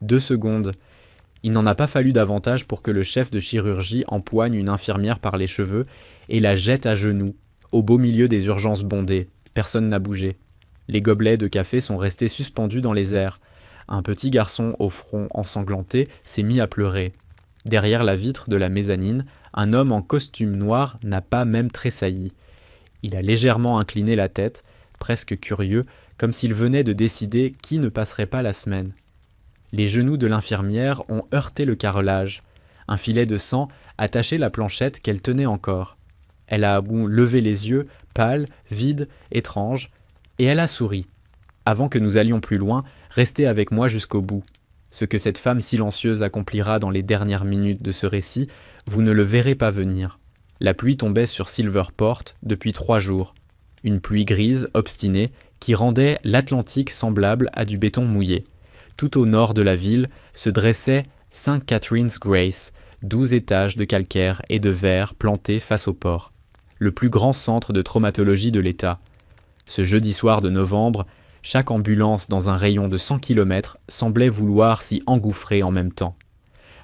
2 secondes. Il n'en a pas fallu davantage pour que le chef de chirurgie empoigne une infirmière par les cheveux et la jette à genoux, au beau milieu des urgences bondées. Personne n'a bougé. Les gobelets de café sont restés suspendus dans les airs. Un petit garçon au front ensanglanté s'est mis à pleurer. Derrière la vitre de la mezzanine, un homme en costume noir n'a pas même tressailli. Il a légèrement incliné la tête, presque curieux, comme s'il venait de décider qui ne passerait pas la semaine. Les genoux de l'infirmière ont heurté le carrelage. Un filet de sang a taché la planchette qu'elle tenait encore. Elle a levé les yeux, pâle, vide, étrange, et elle a souri. Avant que nous allions plus loin, restez avec moi jusqu'au bout. Ce que cette femme silencieuse accomplira dans les dernières minutes de ce récit, vous ne le verrez pas venir. La pluie tombait sur Silverport depuis 3 jours. Une pluie grise, obstinée, qui rendait l'Atlantique semblable à du béton mouillé. Tout au nord de la ville se dressait St. Catherine's Grace, 12 étages de calcaire et de verre plantés face au port. Le plus grand centre de traumatologie de l'État. Ce jeudi soir de novembre, chaque ambulance dans un rayon de 100 km semblait vouloir s'y engouffrer en même temps.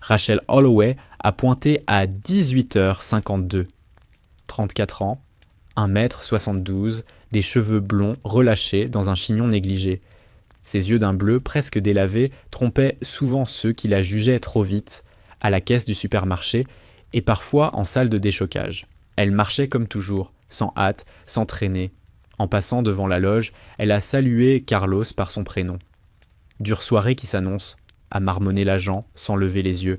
Rachel Holloway a pointé à 18h52. 34 ans, 1m72, des cheveux blonds relâchés dans un chignon négligé. Ses yeux d'un bleu presque délavé trompaient souvent ceux qui la jugeaient trop vite, à la caisse du supermarché et parfois en salle de déchocage. Elle marchait comme toujours, sans hâte, sans traîner. En passant devant la loge, elle a salué Carlos par son prénom. Dure soirée qui s'annonce, a marmonné l'agent sans lever les yeux.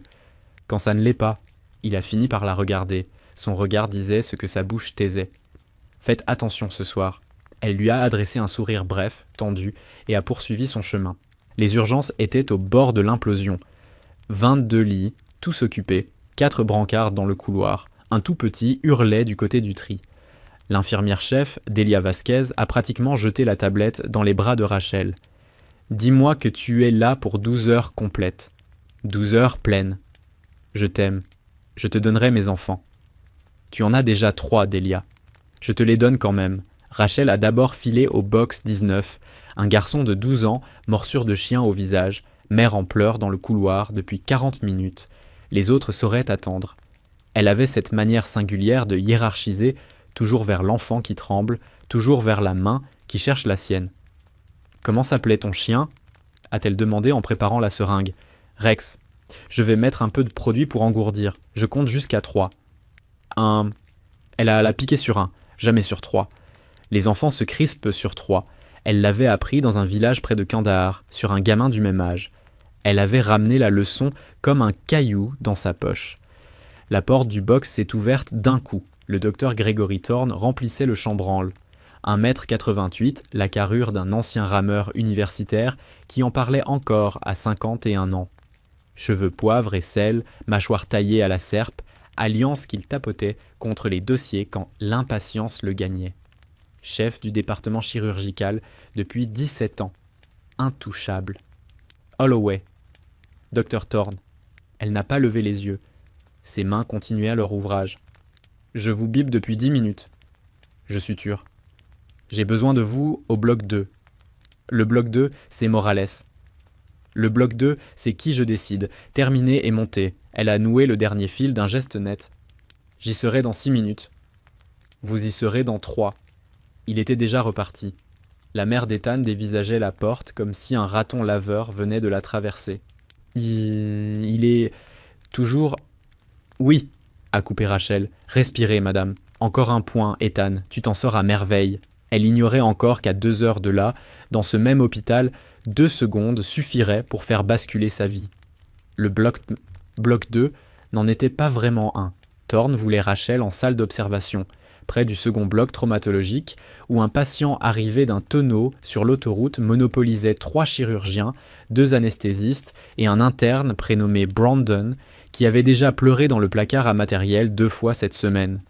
Quand ça ne l'est pas, il a fini par la regarder. Son regard disait ce que sa bouche taisait. Faites attention ce soir. Elle lui a adressé un sourire bref, tendu, et a poursuivi son chemin. Les urgences étaient au bord de l'implosion. 22 lits, tous occupés, 4 brancards dans le couloir. Un tout petit hurlait du côté du tri. L'infirmière-chef, Delia Vasquez, a pratiquement jeté la tablette dans les bras de Rachel. « Dis-moi que tu es là pour 12 heures complètes. 12 heures pleines. Je t'aime. Je te donnerai mes enfants. Tu en as déjà 3, Delia. Je te les donne quand même. » Rachel a d'abord filé au box 19, un garçon de 12 ans, morsure de chien au visage, mère en pleurs dans le couloir depuis 40 minutes. Les autres sauraient attendre. Elle avait cette manière singulière de hiérarchiser, toujours vers l'enfant qui tremble, toujours vers la main qui cherche la sienne. « Comment s'appelait ton chien ?» a-t-elle demandé en préparant la seringue. « Rex. Je vais mettre un peu de produit pour engourdir. Je compte jusqu'à 3. »« 1. » Elle a la piqué sur 1, jamais sur 3. Les enfants se crispent sur 3. Elle l'avait appris dans un village près de Kandahar, sur un gamin du même âge. Elle avait ramené la leçon comme un caillou dans sa poche. La porte du box s'est ouverte d'un coup. Le docteur Gregory Thorne remplissait le chambranle. 1m88, la carrure d'un ancien rameur universitaire qui en parlait encore à 51 ans. Cheveux poivre et sel, mâchoire taillée à la serpe, alliance qu'il tapotait contre les dossiers quand l'impatience le gagnait. Chef du département chirurgical depuis 17 ans. Intouchable. Holloway. Dr Thorne. Elle n'a pas levé les yeux. Ses mains continuaient leur ouvrage. Je vous bipe depuis 10 minutes. Je suture. J'ai besoin de vous au bloc 2. Le bloc 2, c'est Morales. Le bloc 2, c'est qui je décide. Terminé et monté. Elle a noué le dernier fil d'un geste net. J'y serai dans 6 minutes. Vous y serez dans 3. Il était déjà reparti. La mère d'Ethan dévisageait la porte comme si un raton laveur venait de la traverser. Il est toujours... Oui, a coupé Rachel. Respirez, madame. Encore un point, Ethan. Tu t'en sors à merveille. Elle ignorait encore qu'à 2 heures de là, dans ce même hôpital, 2 secondes suffiraient pour faire basculer sa vie. Le bloc 2 n'en était pas vraiment un. Thorne voulait Rachel en salle d'observation, près du second bloc traumatologique, où un patient arrivé d'un tonneau sur l'autoroute monopolisait 3 chirurgiens, 2 anesthésistes et un interne prénommé Brandon, qui avait déjà pleuré dans le placard à matériel 2 fois cette semaine.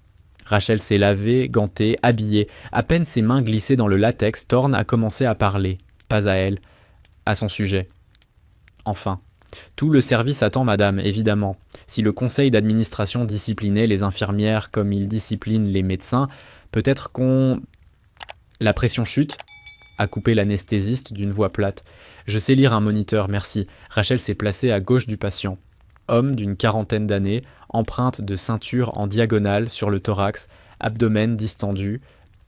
Rachel s'est lavée, gantée, habillée. À peine ses mains glissées dans le latex, Thorne a commencé à parler. Pas à elle, à son sujet. Enfin, tout le service attend madame, évidemment. Si le conseil d'administration disciplinait les infirmières comme il discipline les médecins, peut-être qu'on... La pression chute. a coupé l'anesthésiste d'une voix plate. Je sais lire un moniteur, merci. Rachel s'est placée à gauche du patient. Homme d'une quarantaine d'années, empreinte de ceinture en diagonale sur le thorax, abdomen distendu,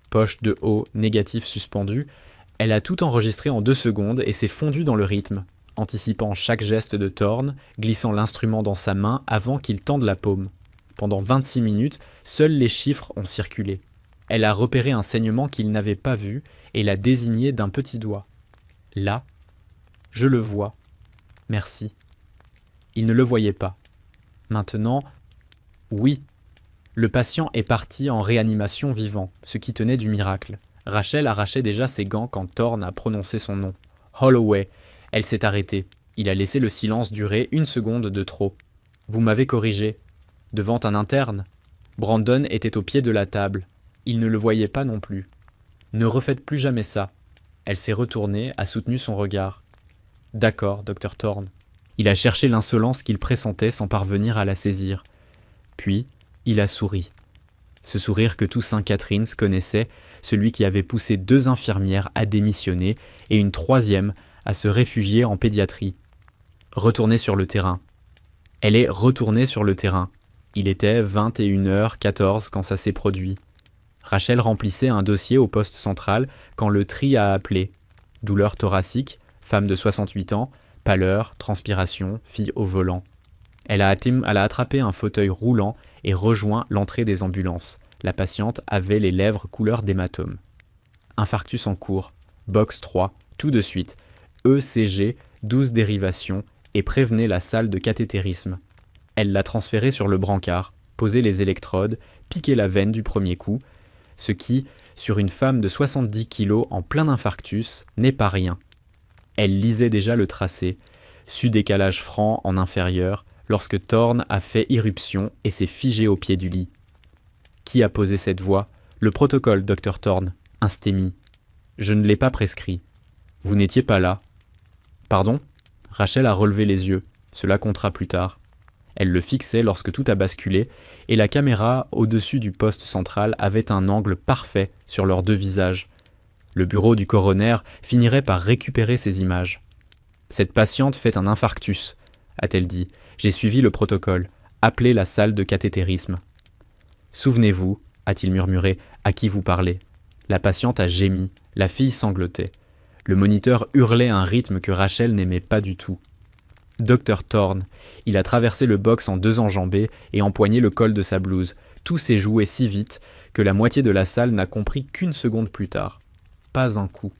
poche de haut négatif suspendue. Elle a tout enregistré en 2 secondes et s'est fondue dans le rythme, anticipant chaque geste de Thorne, glissant l'instrument dans sa main avant qu'il tende la paume. Pendant 26 minutes, seuls les chiffres ont circulé. Elle a repéré un saignement qu'il n'avait pas vu et l'a désigné d'un petit doigt. Là, je le vois. Merci. Il ne le voyait pas. Maintenant, oui. Le patient est parti en réanimation vivant, ce qui tenait du miracle. Rachel arrachait déjà ses gants quand Thorne a prononcé son nom. Holloway. Elle s'est arrêtée. Il a laissé le silence durer 1 seconde de trop. Vous m'avez corrigé. Devant un interne. Brandon était au pied de la table. Il ne le voyait pas non plus. Ne refaites plus jamais ça. Elle s'est retournée, a soutenu son regard. D'accord, Dr. Thorne. Il a cherché l'insolence qu'il pressentait sans parvenir à la saisir. Puis, il a souri. Ce sourire que Toussaint Catherines connaissait, celui qui avait poussé 2 infirmières à démissionner et une 3e à se réfugier en pédiatrie. Retourner sur le terrain. Elle est retournée sur le terrain. Il était 21h14 quand ça s'est produit. Rachel remplissait un dossier au poste central quand le tri a appelé. Douleur thoracique, femme de 68 ans, pâleur, transpiration, fille au volant. Elle a attrapé un fauteuil roulant et rejoint l'entrée des ambulances. La patiente avait les lèvres couleur d'hématome. Infarctus en cours, box 3, tout de suite, ECG, 12 dérivations, et prévenez la salle de cathétérisme. Elle l'a transféré sur le brancard, posé les électrodes, piqué la veine du premier coup, ce qui, sur une femme de 70 kilos en plein infarctus, n'est pas rien. Elle lisait déjà le tracé, su décalage franc en inférieur, lorsque Thorne a fait irruption et s'est figé au pied du lit. Qui a posé cette voie? Le protocole, Dr. Thorne. Instémie. Je ne l'ai pas prescrit. Vous n'étiez pas là. Pardon? Rachel a relevé les yeux. Cela comptera plus tard. Elle le fixait lorsque tout a basculé, et la caméra au-dessus du poste central avait un angle parfait sur leurs 2 visages. Le bureau du coroner finirait par récupérer ces images. « Cette patiente fait un infarctus », a-t-elle dit. « J'ai suivi le protocole. Appelez la salle de cathétérisme. »« Souvenez-vous, » a-t-il murmuré, « à qui vous parlez ?» La patiente a gémi. La fille sanglotait. Le moniteur hurlait un rythme que Rachel n'aimait pas du tout. Dr. Thorne. Il a traversé le box en 2 enjambées et empoigné le col de sa blouse. Tout s'est joué si vite que la moitié de la salle n'a compris qu'1 seconde plus tard. Pas un coup.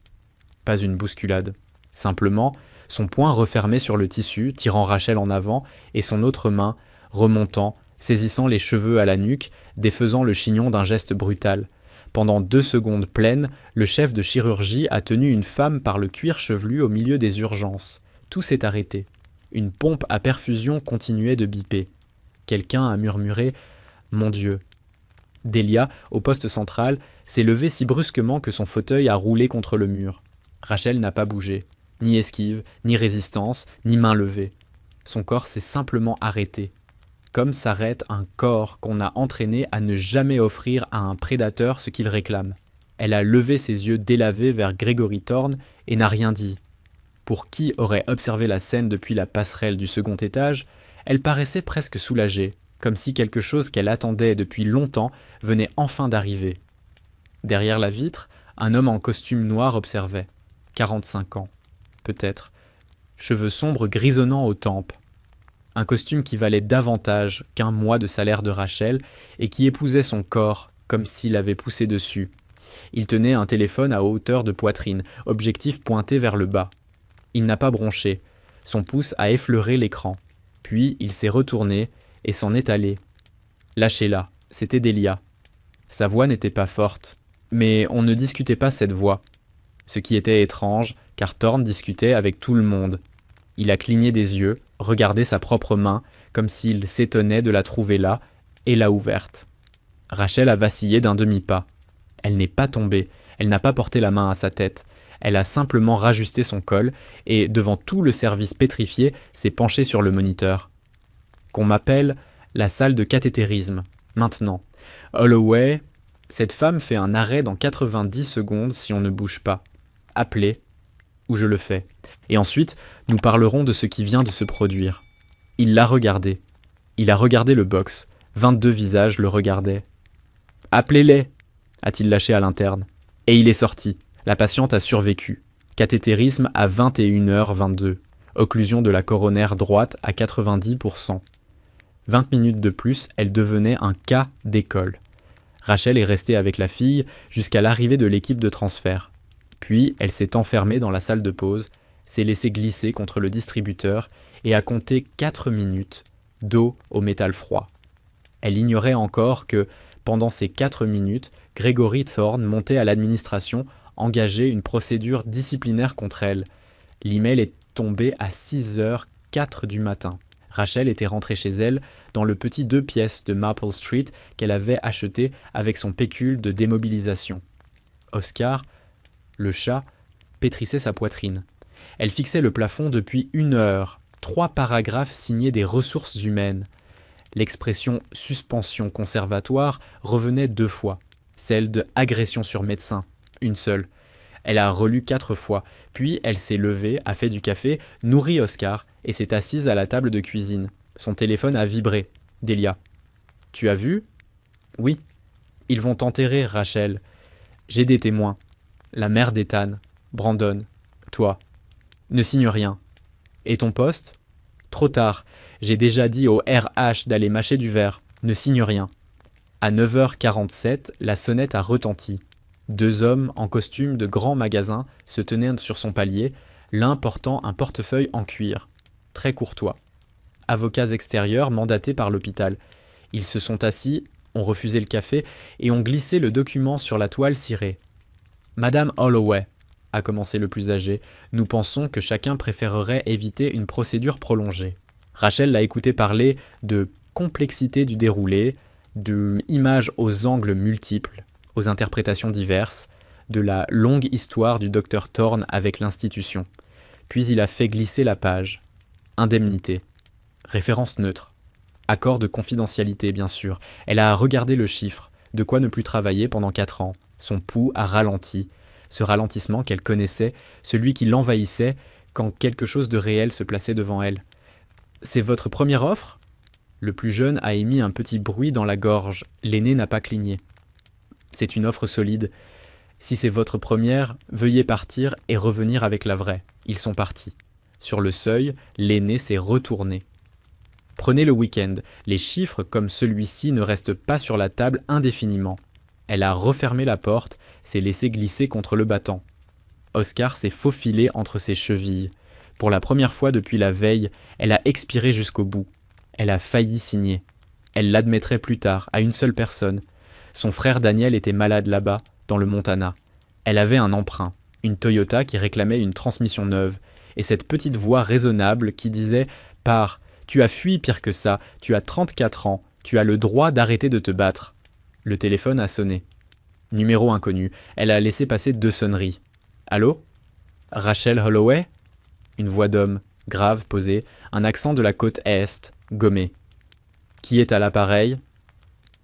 Pas une bousculade. Simplement, son poing refermé sur le tissu, tirant Rachel en avant, et son autre main, remontant, saisissant les cheveux à la nuque, défaisant le chignon d'un geste brutal. Pendant 2 secondes pleines, le chef de chirurgie a tenu une femme par le cuir chevelu au milieu des urgences. Tout s'est arrêté. Une pompe à perfusion continuait de biper. Quelqu'un a murmuré « Mon Dieu !» Delia, au poste central, s'est levée si brusquement que son fauteuil a roulé contre le mur. Rachel n'a pas bougé. Ni esquive, ni résistance, ni main levée. Son corps s'est simplement arrêté. Comme s'arrête un corps qu'on a entraîné à ne jamais offrir à un prédateur ce qu'il réclame. Elle a levé ses yeux délavés vers Gregory Thorne et n'a rien dit. Pour qui aurait observé la scène depuis la passerelle du 2e étage, elle paraissait presque soulagée, comme si quelque chose qu'elle attendait depuis longtemps venait enfin d'arriver. Derrière la vitre, un homme en costume noir observait. 45 ans, peut-être. Cheveux sombres grisonnants aux tempes. Un costume qui valait davantage qu'1 mois de salaire de Rachel et qui épousait son corps, comme s'il avait poussé dessus. Il tenait un téléphone à hauteur de poitrine, objectif pointé vers le bas. Il n'a pas bronché. Son pouce a effleuré l'écran. Puis il s'est retourné et s'en est allé. Lâchez-la, c'était Delia. Sa voix n'était pas forte, mais on ne discutait pas cette voix. Ce qui était étrange, car Thorne discutait avec tout le monde. Il a cligné des yeux, regardé sa propre main, comme s'il s'étonnait de la trouver là, et l'a ouverte. Rachel a vacillé d'un demi-pas. Elle n'est pas tombée, elle n'a pas porté la main à sa tête. Elle a simplement rajusté son col et, devant tout le service pétrifié, s'est penchée sur le moniteur. Qu'on m'appelle la salle de cathétérisme. Maintenant. Holloway, cette femme fait un arrêt dans 90 secondes si on ne bouge pas. Appelez, ou je le fais. Et ensuite, nous parlerons de ce qui vient de se produire. Il l'a regardé. Il a regardé le box. 22 visages le regardaient. Appelez-les, a-t-il lâché à l'interne. Et il est sorti. La patiente a survécu. Cathétérisme à 21h22. Occlusion de la coronaire droite à 90%. 20 minutes de plus, elle devenait un cas d'école. Rachel est restée avec la fille jusqu'à l'arrivée de l'équipe de transfert. Puis, elle s'est enfermée dans la salle de pause, s'est laissée glisser contre le distributeur et a compté 4 minutes d'eau au métal froid. Elle ignorait encore que, pendant ces 4 minutes, Gregory Thorne montait à l'administration, engageait une procédure disciplinaire contre elle. L'email est tombé à 6h04 du matin. Rachel était rentrée chez elle dans le petit 2 pièces de Maple Street qu'elle avait acheté avec son pécule de démobilisation. Oscar, le chat, pétrissait sa poitrine. Elle fixait le plafond depuis 1 heure, 3 paragraphes signés des ressources humaines. L'expression « suspension conservatoire » revenait 2 fois, celle de « agression sur médecin », une seule. Elle a relu 4 fois, puis elle s'est levée, a fait du café, nourri Oscar et s'est assise à la table de cuisine. Son téléphone a vibré. Delia. « Tu as vu ?»« Oui. »« Ils vont t'enterrer, Rachel. J'ai des témoins. La mère d'Ethan, Brandon, toi. Ne signe rien. Et ton poste ? Trop tard. J'ai déjà dit au RH d'aller mâcher du verre. Ne signe rien. » À 9h47, la sonnette a retenti. 2 hommes en costume de grand magasin se tenaient sur son palier, l'un portant un portefeuille en cuir. Très courtois. Avocats extérieurs mandatés par l'hôpital. Ils se sont assis, ont refusé le café et ont glissé le document sur la toile cirée. « Madame Holloway, » a commencé le plus âgé, « nous pensons que chacun préférerait éviter une procédure prolongée. » Rachel l'a écouté parler de complexité du déroulé, d'images aux angles multiples, aux interprétations diverses, de la longue histoire du docteur Thorne avec l'institution. Puis il a fait glisser la page. Indemnité. Référence neutre. Accord de confidentialité, bien sûr. Elle a regardé le chiffre, de quoi ne plus travailler pendant 4 ans. Son pouls a ralenti. Ce ralentissement qu'elle connaissait, celui qui l'envahissait quand quelque chose de réel se plaçait devant elle. « C'est votre première offre ?» Le plus jeune a émis un petit bruit dans la gorge. L'aîné n'a pas cligné. « C'est une offre solide. Si c'est votre première, veuillez partir et revenir avec la vraie. » Ils sont partis. Sur le seuil, l'aîné s'est retourné. « Prenez le week-end. Les chiffres comme celui-ci ne restent pas sur la table indéfiniment. » Elle a refermé la porte, s'est laissée glisser contre le battant. Oscar s'est faufilé entre ses chevilles. Pour la première fois depuis la veille, elle a expiré jusqu'au bout. Elle a failli signer. Elle l'admettrait plus tard, à une seule personne. Son frère Daniel était malade là-bas, dans le Montana. Elle avait un emprunt, une Toyota qui réclamait une transmission neuve, et cette petite voix raisonnable qui disait « Pars, tu as fui pire que ça, tu as 34 ans, tu as le droit d'arrêter de te battre. » Le téléphone a sonné. Numéro inconnu. Elle a laissé passer 2 sonneries. « Allô ? Rachel Holloway ?» Une voix d'homme, grave, posée, un accent de la côte est, gommé. « Qui est à l'appareil ?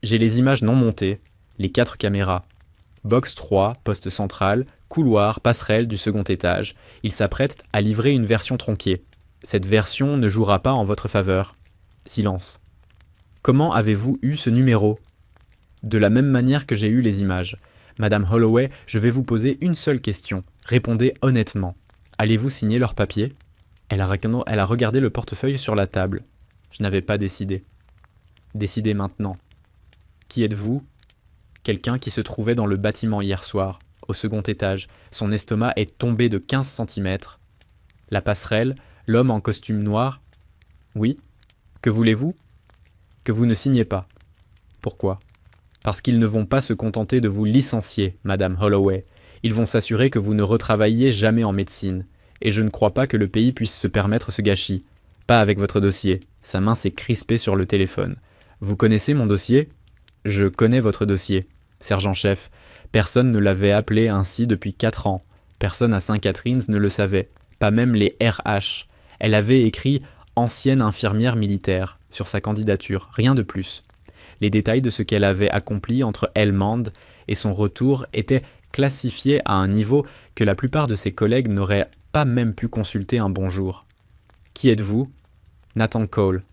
J'ai les images non montées, les 4 caméras. Box 3, poste central, couloir, passerelle du second étage. Il s'apprête à livrer une version tronquée. Cette version ne jouera pas en votre faveur. Silence. Comment avez-vous eu ce numéro ? De la même manière que j'ai eu les images. Madame Holloway, je vais vous poser une seule question. Répondez honnêtement. Allez-vous signer leurs papiers ? Elle a regardé le portefeuille sur la table. Je n'avais pas décidé. Décidez maintenant. Qui êtes-vous ? Quelqu'un qui se trouvait dans le bâtiment hier soir, au second étage. Son estomac est tombé de 15 cm. La passerelle, l'homme en costume noir. Oui ? Que voulez-vous ? Que vous ne signez pas. Pourquoi ? Parce qu'ils ne vont pas se contenter de vous licencier, Madame Holloway. Ils vont s'assurer que vous ne retravailliez jamais en médecine. Et je ne crois pas que le pays puisse se permettre ce gâchis. Pas avec votre dossier. Sa main s'est crispée sur le téléphone. Vous connaissez mon dossier ? Je connais votre dossier. Sergent-chef, personne ne l'avait appelé ainsi depuis 4 ans. Personne à Saint-Catharines ne le savait. Pas même les RH. Elle avait écrit « ancienne infirmière militaire » sur sa candidature. Rien de plus. Les détails de ce qu'elle avait accompli entre Helmand et son retour étaient classifié à un niveau que la plupart de ses collègues n'auraient pas même pu consulter un bonjour. « Qui êtes-vous » ? « Nathan Cole.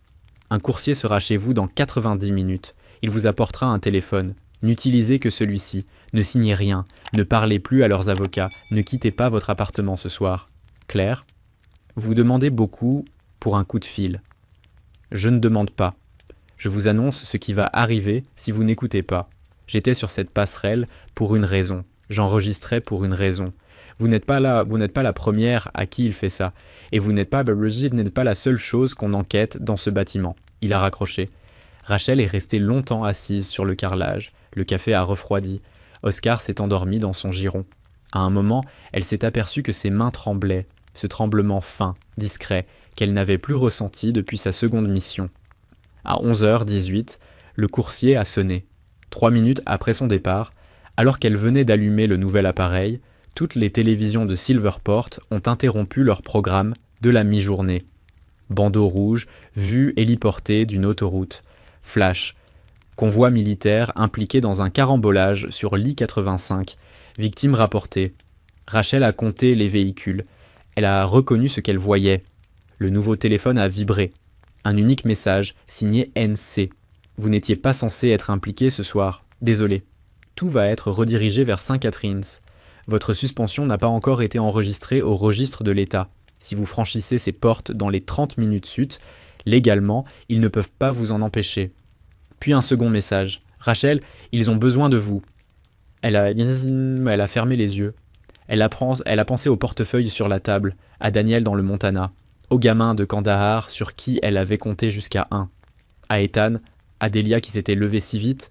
Un coursier sera chez vous dans 90 minutes. Il vous apportera un téléphone. N'utilisez que celui-ci. Ne signez rien. Ne parlez plus à leurs avocats. Ne quittez pas votre appartement ce soir. Claire ? Vous demandez beaucoup pour un coup de fil. Je ne demande pas. Je vous annonce ce qui va arriver si vous n'écoutez pas. J'étais sur cette passerelle pour une raison. J'enregistrais pour une raison. Vous n'êtes pas la première à qui il fait ça. Et vous n'êtes pas la seule chose qu'on enquête dans ce bâtiment. Il a raccroché. Rachel est restée longtemps assise sur le carrelage. Le café a refroidi. Oscar s'est endormi dans son giron. À un moment, elle s'est aperçue que ses mains tremblaient. Ce tremblement fin, discret, qu'elle n'avait plus ressenti depuis sa seconde mission. À 11h18, le coursier a sonné. 3 minutes après son départ, alors qu'elle venait d'allumer le nouvel appareil, toutes les télévisions de Silverport ont interrompu leur programme de la mi-journée. Bandeau rouge, vue héliportée d'une autoroute. Flash. Convoi militaire impliqué dans un carambolage sur l'I-85. Victime rapportée. Rachel a compté les véhicules. Elle a reconnu ce qu'elle voyait. Le nouveau téléphone a vibré. Un unique message, signé NC. Vous n'étiez pas censé être impliqué ce soir. Désolé. Tout va être redirigé vers Saint-Catharines. Votre suspension n'a pas encore été enregistrée au registre de l'État. Si vous franchissez ces portes dans les 30 minutes suites, légalement, ils ne peuvent pas vous en empêcher. Puis un second message. Rachel, ils ont besoin de vous. Elle a fermé les yeux. Elle a pensé au portefeuille sur la table, à Daniel dans le Montana, au gamin de Kandahar sur qui elle avait compté jusqu'à 1, à Ethan, à Delia qui s'était levée si vite,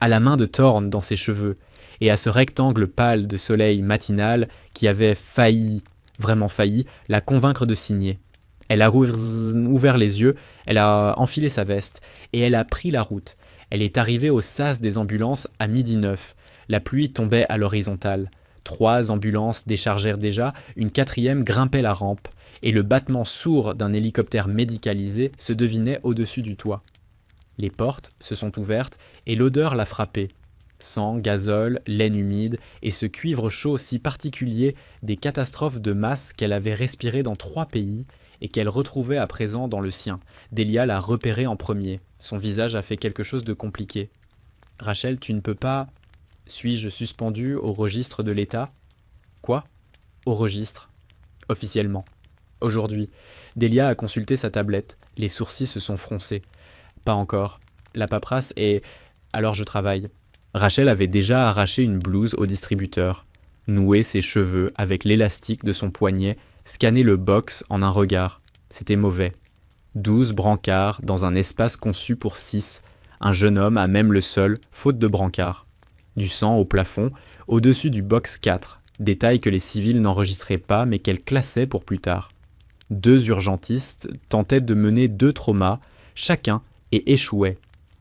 à la main de Thorne dans ses cheveux, et à ce rectangle pâle de soleil matinal qui avait failli, vraiment failli, la convaincre de signer. Elle a ouvert les yeux, elle a enfilé sa veste, et elle a pris la route. Elle est arrivée au sas des ambulances à 12h09. La pluie tombait à l'horizontale. 3 ambulances déchargèrent déjà, une 4e grimpait la rampe, et le battement sourd d'un hélicoptère médicalisé se devinait au-dessus du toit. Les portes se sont ouvertes, et l'odeur l'a frappée. Sang, gazole, laine humide, et ce cuivre chaud si particulier des catastrophes de masse qu'elle avait respirées dans 3 pays, et qu'elle retrouvait à présent dans le sien. Delia l'a repéré en premier. Son visage a fait quelque chose de compliqué. « Rachel, tu ne peux pas... » « Suis-je suspendu au registre de l'État ?»« Quoi ? Au registre. Officiellement. Aujourd'hui. » Delia a consulté sa tablette. Les sourcils se sont froncés. « Pas encore. La paperasse est... Alors je travaille. » Rachel avait déjà arraché une blouse au distributeur, noué ses cheveux avec l'élastique de son poignet, scanné le box en un regard. C'était mauvais. 12 brancards dans un espace conçu pour 6. Un jeune homme à même le sol, faute de brancard. Du sang au plafond, au-dessus du box 4, détail que les civils n'enregistraient pas mais qu'elle classait pour plus tard. 2 urgentistes tentaient de mener 2 traumas, chacun, et échouaient.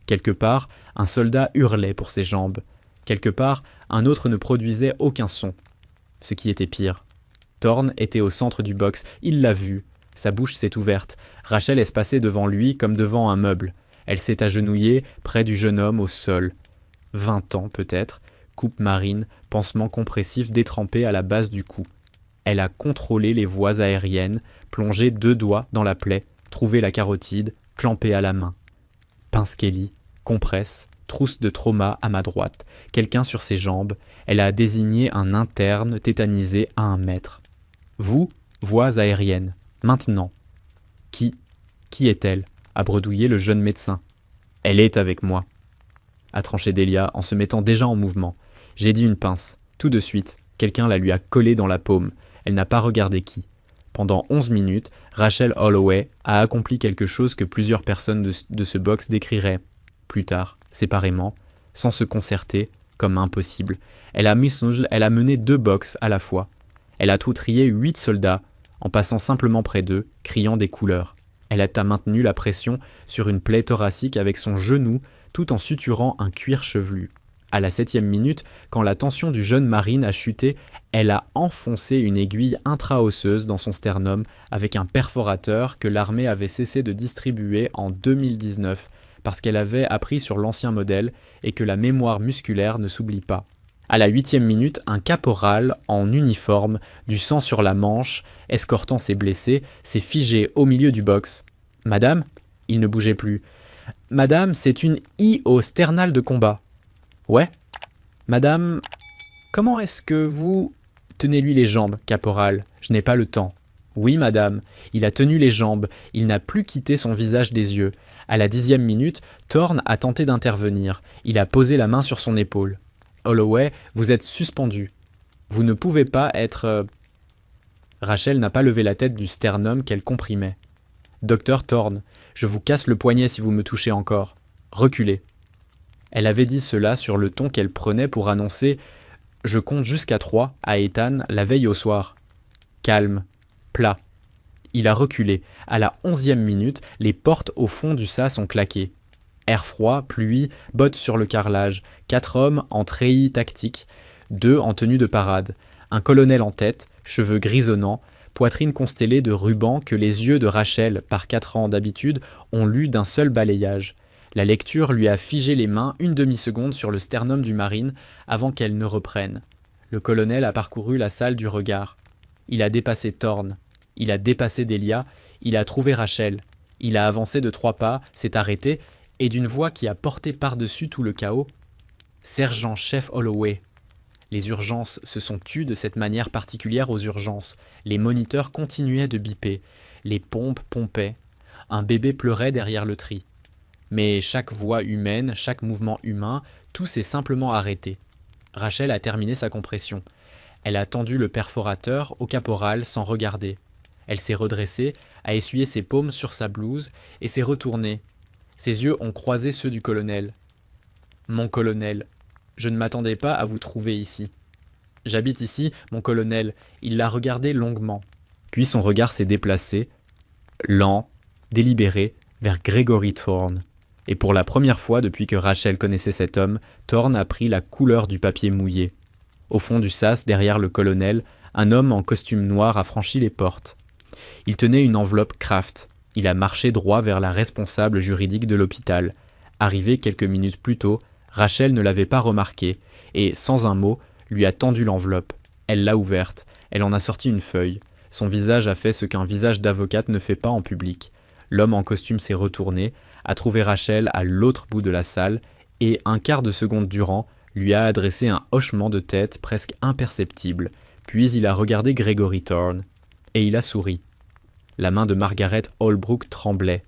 Quelque part, un soldat hurlait pour ses jambes. Quelque part, un autre ne produisait aucun son. Ce qui était pire. Thorne était au centre du box, il l'a vu. Sa bouche s'est ouverte. Rachel est passée devant lui comme devant un meuble. Elle s'est agenouillée près du jeune homme au sol. 20 ans peut-être, coupe marine, pansement compressif détrempé à la base du cou. Elle a contrôlé les voies aériennes, plongé 2 doigts dans la plaie, trouvé la carotide, clampé à la main. Pince Kelly, compresse, trousse de trauma à ma droite, quelqu'un sur ses jambes, elle a désigné un interne tétanisé à 1 mètre. Vous, voies aériennes, maintenant. Qui est-elle ? A bredouillé le jeune médecin. Elle est avec moi. A tranché Delia en se mettant déjà en mouvement. J'ai dit une pince. Tout de suite, quelqu'un la lui a collée dans la paume. Elle n'a pas regardé qui. Pendant 11 minutes, Rachel Holloway a accompli quelque chose que plusieurs personnes de ce box décriraient. Plus tard, séparément, sans se concerter, comme impossible. Elle a mené 2 box à la fois. Elle a trié 8 soldats, en passant simplement près d'eux, criant des couleurs. Elle a maintenu la pression sur une plaie thoracique avec son genou, tout en suturant un cuir chevelu. À la 7e minute, quand la tension du jeune marine a chuté, elle a enfoncé une aiguille intra-osseuse dans son sternum avec un perforateur que l'armée avait cessé de distribuer en 2019 parce qu'elle avait appris sur l'ancien modèle et que la mémoire musculaire ne s'oublie pas. À la 8e minute, un caporal en uniforme, du sang sur la manche, escortant ses blessés, s'est figé au milieu du box. « Madame ?» Il ne bougeait plus. « Madame, c'est une I au sternal de combat. »« Ouais. »« Madame, comment est-ce que vous... » »« Tenez-lui les jambes, caporal, je n'ai pas le temps. »« Oui, madame. » Il a tenu les jambes, il n'a plus quitté son visage des yeux. À la 10e minute, Thorne a tenté d'intervenir. Il a posé la main sur son épaule. « Holloway, vous êtes suspendu. Vous ne pouvez pas être... » Rachel n'a pas levé la tête du sternum qu'elle comprimait. « Docteur Thorne, je vous casse le poignet si vous me touchez encore. Reculez. » Elle avait dit cela sur le ton qu'elle prenait pour annoncer « Je compte jusqu'à 3 » à Ethan la veille au soir. Calme, plat. Il a reculé. À la 11e minute, les portes au fond du sas ont claqué. Air froid, pluie, bottes sur le carrelage, 4 hommes en treillis tactique, 2 en tenue de parade, un colonel en tête, cheveux grisonnants, poitrine constellée de rubans que les yeux de Rachel, par 4 ans d'habitude, ont lus d'un seul balayage. La lecture lui a figé les mains une demi-seconde sur le sternum du marine avant qu'elle ne reprenne. Le colonel a parcouru la salle du regard. Il a dépassé Thorne. Il a dépassé Delia. Il a trouvé Rachel. Il a avancé de 3 pas, s'est arrêté, et d'une voix qui a porté par-dessus tout le chaos, « Sergent-chef Holloway !» Les urgences se sont tues de cette manière particulière aux urgences. Les moniteurs continuaient de biper. Les pompes pompaient. Un bébé pleurait derrière le tri. Mais chaque voix humaine, chaque mouvement humain, tout s'est simplement arrêté. Rachel a terminé sa compression. Elle a tendu le perforateur au caporal sans regarder. Elle s'est redressée, a essuyé ses paumes sur sa blouse et s'est retournée. Ses yeux ont croisé ceux du colonel. « Mon colonel, je ne m'attendais pas à vous trouver ici. »« J'habite ici, mon colonel. » Il l'a regardé longuement. Puis son regard s'est déplacé, lent, délibéré, vers Gregory Thorne. Et pour la première fois depuis que Rachel connaissait cet homme, Thorne a pris la couleur du papier mouillé. Au fond du sas, derrière le colonel, un homme en costume noir a franchi les portes. Il tenait une enveloppe Kraft. Il a marché droit vers la responsable juridique de l'hôpital. Arrivé quelques minutes plus tôt, Rachel ne l'avait pas remarqué et, sans un mot, lui a tendu l'enveloppe. Elle l'a ouverte. Elle en a sorti une feuille. Son visage a fait ce qu'un visage d'avocate ne fait pas en public. L'homme en costume s'est retourné, a trouvé Rachel à l'autre bout de la salle et, un quart de seconde durant, lui a adressé un hochement de tête presque imperceptible. Puis il a regardé Gregory Thorne. Et il a souri. La main de Margaret Holbrook tremblait.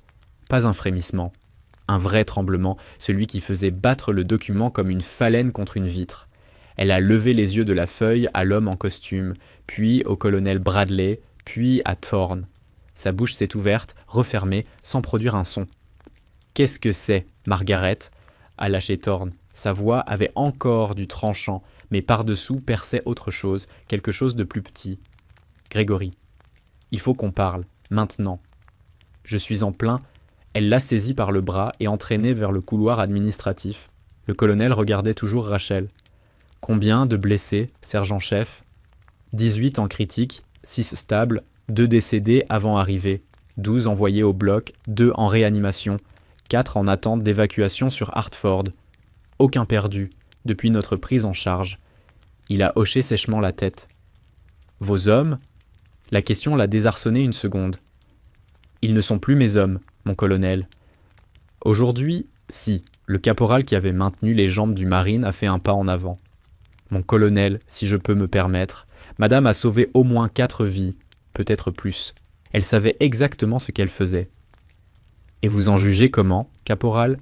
Pas un frémissement. Un vrai tremblement, celui qui faisait battre le document comme une phalène contre une vitre. Elle a levé les yeux de la feuille à l'homme en costume, puis au colonel Bradley, puis à Thorne. Sa bouche s'est ouverte, refermée, sans produire un son. « Qu'est-ce que c'est, Margaret ?» a lâché Thorne. Sa voix avait encore du tranchant, mais par-dessous perçait autre chose, quelque chose de plus petit. « Grégory, il faut qu'on parle, maintenant. Je suis en plein. » Elle l'a saisi par le bras et entraîné vers le couloir administratif. Le colonel regardait toujours Rachel. « Combien de blessés, sergent-chef ?»« 18 en critique, 6 stables, 2 décédés avant arrivée, 12 envoyés au bloc, 2 en réanimation, 4 en attente d'évacuation sur Hartford. Aucun perdu, depuis notre prise en charge. » Il a hoché sèchement la tête. « Vos hommes ?» La question l'a désarçonné une seconde. « Ils ne sont plus mes hommes, mon colonel. » Aujourd'hui, si, le caporal qui avait maintenu les jambes du marine a fait un pas en avant. « Mon colonel, si je peux me permettre, madame a sauvé au moins 4 vies, peut-être plus. Elle savait exactement ce qu'elle faisait. » « Et vous en jugez comment, caporal ?»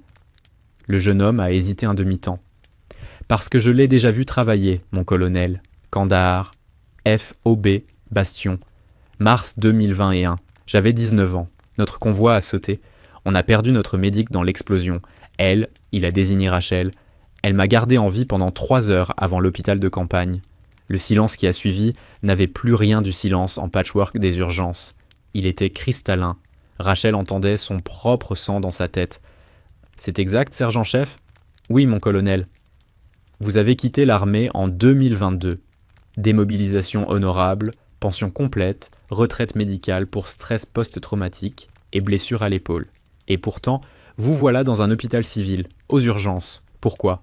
Le jeune homme a hésité un demi-temps. « Parce que je l'ai déjà vu travailler, mon colonel. Kandahar, FOB, Bastion. Mars 2021. J'avais 19 ans. Notre convoi a sauté. On a perdu notre médic dans l'explosion. Elle, il a désigné Rachel, elle m'a gardé en vie pendant 3 heures avant l'hôpital de campagne. Le silence qui a suivi n'avait plus rien du silence en patchwork des urgences. Il était cristallin. Rachel entendait son propre sang dans sa tête. « C'est exact, sergent-chef ?»« Oui, mon colonel. »« Vous avez quitté l'armée en 2022. Démobilisation honorable, pension complète, retraite médicale pour stress post-traumatique et blessure à l'épaule. Et pourtant, vous voilà dans un hôpital civil, aux urgences. Pourquoi ?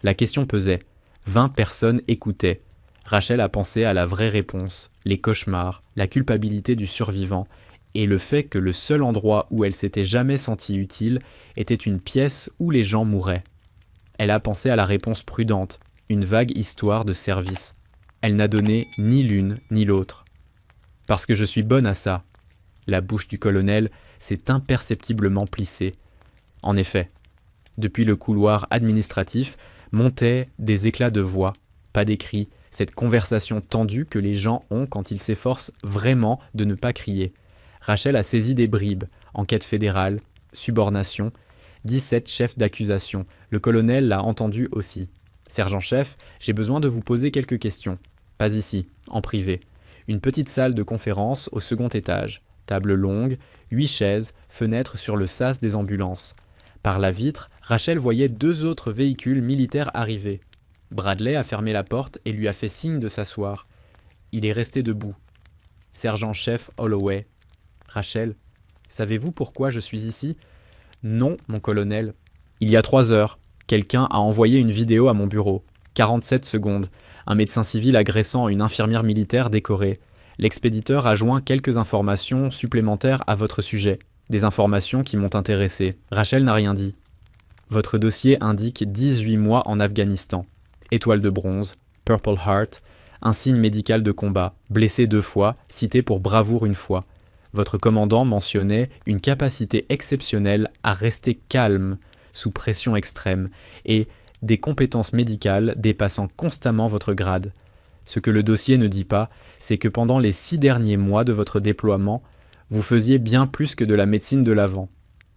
La question pesait. 20 personnes écoutaient. Rachel a pensé à la vraie réponse, les cauchemars, la culpabilité du survivant, et le fait que le seul endroit où elle s'était jamais sentie utile était une pièce où les gens mouraient. Elle a pensé à la réponse prudente, une vague histoire de service. Elle n'a donné ni l'une ni l'autre. Parce que je suis bonne à ça. La bouche du colonel s'est imperceptiblement plissée. En effet, depuis le couloir administratif montaient des éclats de voix, pas des cris, cette conversation tendue que les gens ont quand ils s'efforcent vraiment de ne pas crier. Rachel a saisi des bribes, enquête fédérale, subornation, 17 chefs d'accusation. Le colonel l'a entendu aussi. Sergent-chef, j'ai besoin de vous poser quelques questions. Pas ici, en privé. Une petite salle de conférence au second étage. Table longue, 8 chaises, fenêtre sur le sas des ambulances. Par la vitre, Rachel voyait 2 autres véhicules militaires arriver. Bradley a fermé la porte et lui a fait signe de s'asseoir. Il est resté debout. Sergent-chef Holloway. Rachel, savez-vous pourquoi je suis ici ? Non, mon colonel. Il y a 3 heures, quelqu'un a envoyé une vidéo à mon bureau. 47 secondes. Un médecin civil agressant une infirmière militaire décorée. L'expéditeur a joint quelques informations supplémentaires à votre sujet. Des informations qui m'ont intéressé. Rachel n'a rien dit. Votre dossier indique 18 mois en Afghanistan. Étoile de bronze, Purple Heart, un signe médical de combat, blessé 2 fois, cité pour bravoure 1 fois. Votre commandant mentionnait une capacité exceptionnelle à rester calme sous pression extrême et des compétences médicales dépassant constamment votre grade. Ce que le dossier ne dit pas, c'est que pendant les 6 derniers mois de votre déploiement, vous faisiez bien plus que de la médecine de l'avant.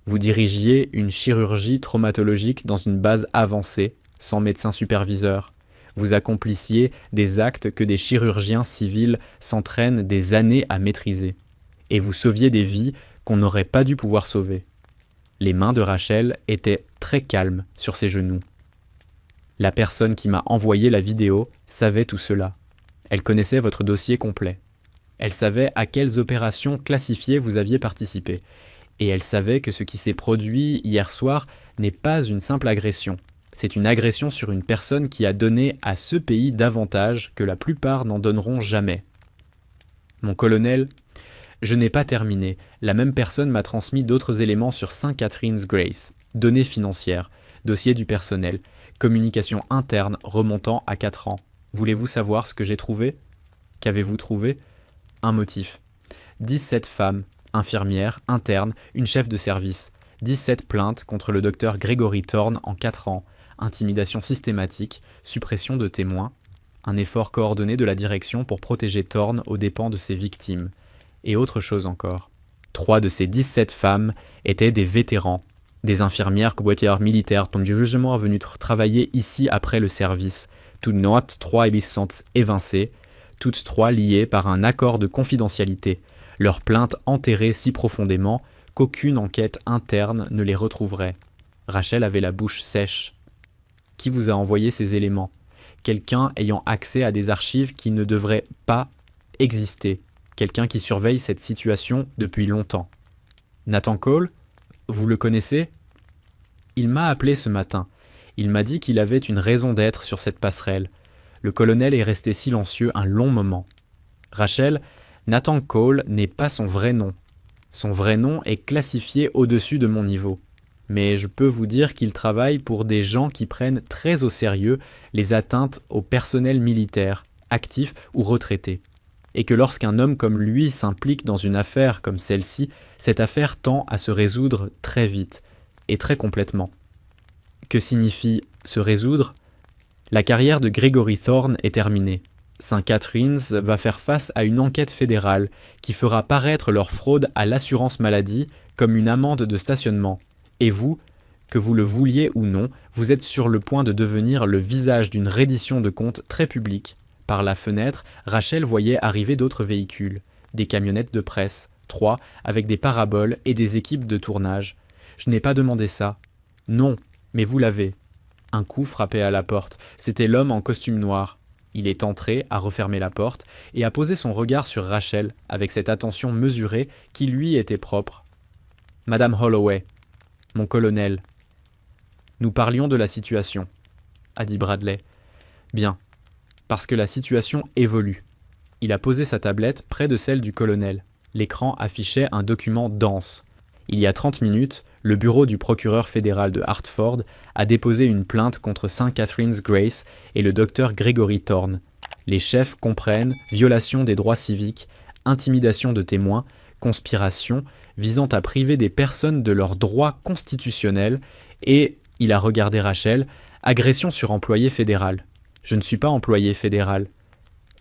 Vous dirigiez une chirurgie traumatologique dans une base avancée, sans médecin superviseur. Vous accomplissiez des actes que des chirurgiens civils s'entraînent des années à maîtriser. Et vous sauviez des vies qu'on n'aurait pas dû pouvoir sauver. Les mains de Rachel étaient très calmes sur ses genoux. La personne qui m'a envoyé la vidéo savait tout cela. Elle connaissait votre dossier complet. Elle savait à quelles opérations classifiées vous aviez participé. Et elle savait que ce qui s'est produit hier soir n'est pas une simple agression. C'est une agression sur une personne qui a donné à ce pays davantage que la plupart n'en donneront jamais. Mon colonel, je n'ai pas terminé. La même personne m'a transmis d'autres éléments sur St. Catherine's Grace. Données financières, dossier du personnel, communication interne remontant à 4 ans. Voulez-vous savoir ce que j'ai trouvé ? Qu'avez-vous trouvé ? Un motif. 17 femmes, infirmières, internes, une chef de service. 17 plaintes contre le docteur Gregory Thorne en 4 ans. Intimidation systématique, suppression de témoins. Un effort coordonné de la direction pour protéger Thorne aux dépens de ses victimes. Et autre chose encore. 3 de ces 17 femmes étaient des vétérans, des infirmières courtières militaires dont du jugement venues travailler ici après le service. Toutes 3 sont évincées, toutes 3 liées par un accord de confidentialité, leurs plaintes enterrées si profondément qu'aucune enquête interne ne les retrouverait. Rachel avait la bouche sèche. Qui vous a envoyé ces éléments ? Quelqu'un ayant accès à des archives qui ne devraient pas exister. Quelqu'un qui surveille cette situation depuis longtemps. Nathan Cole ? Vous le connaissez ? Il m'a appelé ce matin. Il m'a dit qu'il avait une raison d'être sur cette passerelle. Le colonel est resté silencieux un long moment. Rachel, Nathan Cole n'est pas son vrai nom. Son vrai nom est classifié au-dessus de mon niveau. Mais je peux vous dire qu'il travaille pour des gens qui prennent très au sérieux les atteintes au personnel militaire, actif ou retraité. Et que lorsqu'un homme comme lui s'implique dans une affaire comme celle-ci, cette affaire tend à se résoudre très vite, et très complètement. Que signifie se résoudre ? La carrière de Gregory Thorne est terminée. St. Catherine's va faire face à une enquête fédérale qui fera paraître leur fraude à l'assurance maladie comme une amende de stationnement. Et vous, que vous le vouliez ou non, vous êtes sur le point de devenir le visage d'une reddition de comptes très publique. Par la fenêtre, Rachel voyait arriver d'autres véhicules, des camionnettes de presse, 3 avec des paraboles et des équipes de tournage. Je n'ai pas demandé ça. Non, mais vous l'avez. Un coup frappait à la porte. C'était l'homme en costume noir. Il est entré, a refermé la porte et a posé son regard sur Rachel avec cette attention mesurée qui lui était propre. « Madame Holloway, mon colonel, nous parlions de la situation, » a dit Bradley. Bien. Parce que la situation évolue. Il a posé sa tablette près de celle du colonel. L'écran affichait un document dense. Il y a 30 minutes, le bureau du procureur fédéral de Hartford a déposé une plainte contre St. Catherine's Grace et le docteur Gregory Thorne. Les chefs comprennent violation des droits civiques, intimidation de témoins, conspiration visant à priver des personnes de leurs droits constitutionnels et, il a regardé Rachel, agression sur employé fédéral. Je ne suis pas employé fédéral.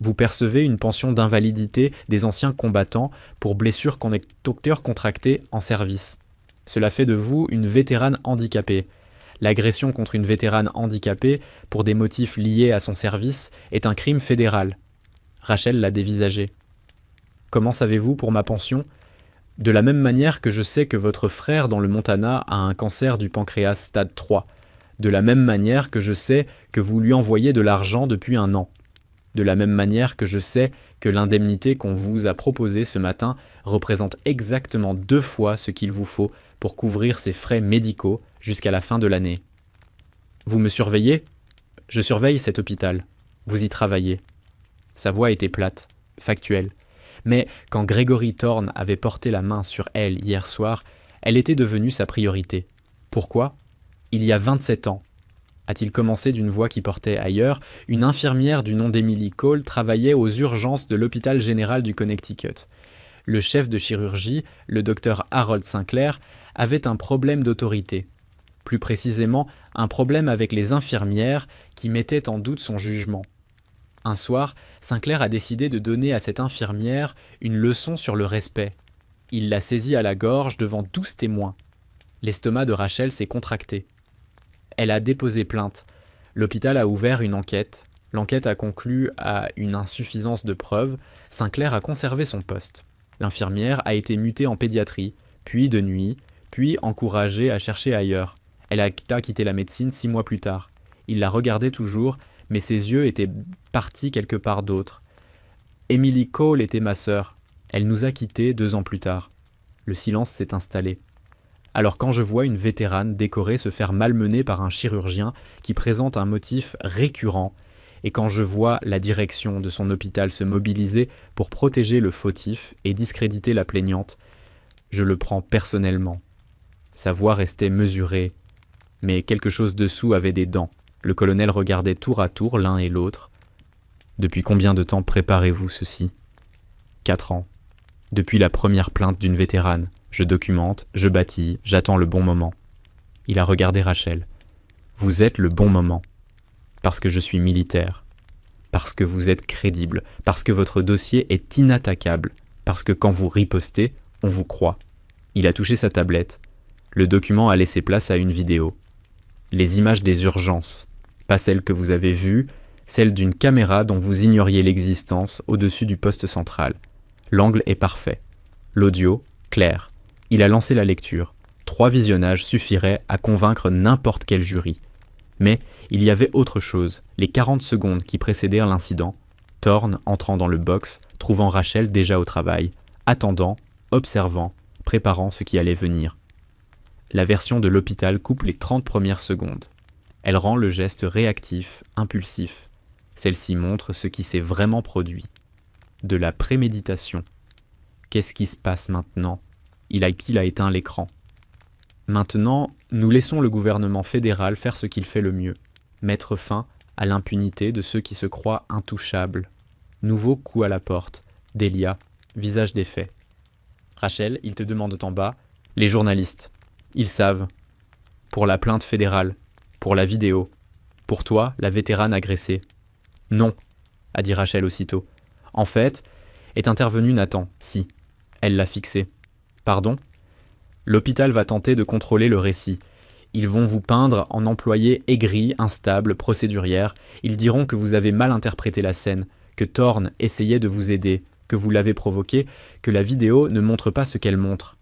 Vous percevez une pension d'invalidité des anciens combattants pour blessures contractées en service. Cela fait de vous une vétérane handicapée. L'agression contre une vétérane handicapée pour des motifs liés à son service est un crime fédéral. Rachel l'a dévisagé. Comment savez-vous pour ma pension ? De la même manière que je sais que votre frère dans le Montana a un cancer du pancréas stade 3. De la même manière que je sais que vous lui envoyez de l'argent depuis un an. De la même manière que je sais que l'indemnité qu'on vous a proposée ce matin représente exactement 2 fois ce qu'il vous faut pour couvrir ses frais médicaux jusqu'à la fin de l'année. Vous me surveillez ? Je surveille cet hôpital. Vous y travaillez. Sa voix était plate, factuelle. Mais quand Gregory Thorne avait porté la main sur elle hier soir, elle était devenue sa priorité. Pourquoi ? Il y a 27 ans, a-t-il commencé d'une voix qui portait ailleurs, une infirmière du nom d'Emily Cole travaillait aux urgences de l'hôpital général du Connecticut. Le chef de chirurgie, le docteur Harold Sinclair, avait un problème d'autorité. Plus précisément, un problème avec les infirmières qui mettaient en doute son jugement. Un soir, Sinclair a décidé de donner à cette infirmière une leçon sur le respect. Il l'a saisie à la gorge devant 12 témoins. L'estomac de Rachel s'est contracté. Elle a déposé plainte. L'hôpital a ouvert une enquête. L'enquête a conclu à une insuffisance de preuves. Sinclair a conservé son poste. L'infirmière a été mutée en pédiatrie, puis de nuit, puis encouragée à chercher ailleurs. Elle a quitté la médecine 6 mois plus tard. Il la regardait toujours, mais ses yeux étaient partis quelque part d'autre. Emily Cole était ma sœur. Elle nous a quittés 2 ans plus tard. Le silence s'est installé. Alors quand je vois une vétérane décorée se faire malmener par un chirurgien qui présente un motif récurrent, et quand je vois la direction de son hôpital se mobiliser pour protéger le fautif et discréditer la plaignante, je le prends personnellement. Sa voix restait mesurée, mais quelque chose dessous avait des dents. Le colonel regardait tour à tour l'un et l'autre. « Depuis combien de temps préparez-vous ceci ?»« 4 ans. Depuis la première plainte d'une vétérane. Je documente, je bâtis, j'attends le bon moment. » Il a regardé Rachel. « Vous êtes le bon moment. Parce que je suis militaire. Parce que vous êtes crédible. Parce que votre dossier est inattaquable. Parce que quand vous ripostez, on vous croit. » Il a touché sa tablette. Le document a laissé place à une vidéo. Les images des urgences. Pas celles que vous avez vues, celles d'une caméra dont vous ignoriez l'existence au-dessus du poste central. L'angle est parfait. L'audio, clair. Il a lancé la lecture. 3 visionnages suffiraient à convaincre n'importe quel jury. Mais il y avait autre chose. Les 40 secondes qui précédèrent l'incident. Thorne entrant dans le box, trouvant Rachel déjà au travail, attendant, observant, préparant ce qui allait venir. La version de l'hôpital coupe les 30 premières secondes. Elle rend le geste réactif, impulsif. Celle-ci montre ce qui s'est vraiment produit. De la préméditation. Qu'est-ce qui se passe maintenant ? Il a éteint l'écran. Maintenant, nous laissons le gouvernement fédéral faire ce qu'il fait le mieux. Mettre fin à l'impunité de ceux qui se croient intouchables. Nouveau coup à la porte. Delia, visage défait. Rachel, ils te demandent en bas. Les journalistes. Ils savent. Pour la plainte fédérale. Pour la vidéo. Pour toi, la vétérane agressée. Non, a dit Rachel aussitôt. En fait, est intervenu Nathan, si. Elle l'a fixé. Pardon ? L'hôpital va tenter de contrôler le récit. Ils vont vous peindre en employé aigri, instable, procédurière. Ils diront que vous avez mal interprété la scène, que Thorne essayait de vous aider, que vous l'avez provoqué, que la vidéo ne montre pas ce qu'elle montre.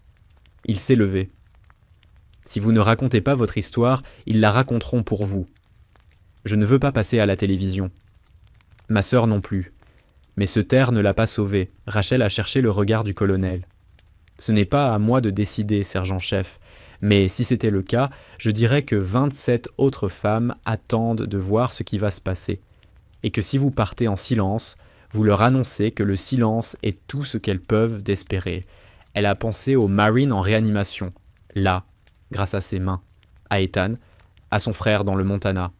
Il s'est levé. Si vous ne racontez pas votre histoire, ils la raconteront pour vous. Je ne veux pas passer à la télévision. Ma sœur non plus. Mais se taire ne l'a pas sauvée. Rachel a cherché le regard du colonel. Ce n'est pas à moi de décider, sergent-chef, mais si c'était le cas, je dirais que 27 autres femmes attendent de voir ce qui va se passer. et que si vous partez en silence, vous leur annoncez que le silence est tout ce qu'elles peuvent d'espérer. Elle a pensé aux Marines en réanimation, là, grâce à ses mains, à Ethan, à son frère dans le Montana,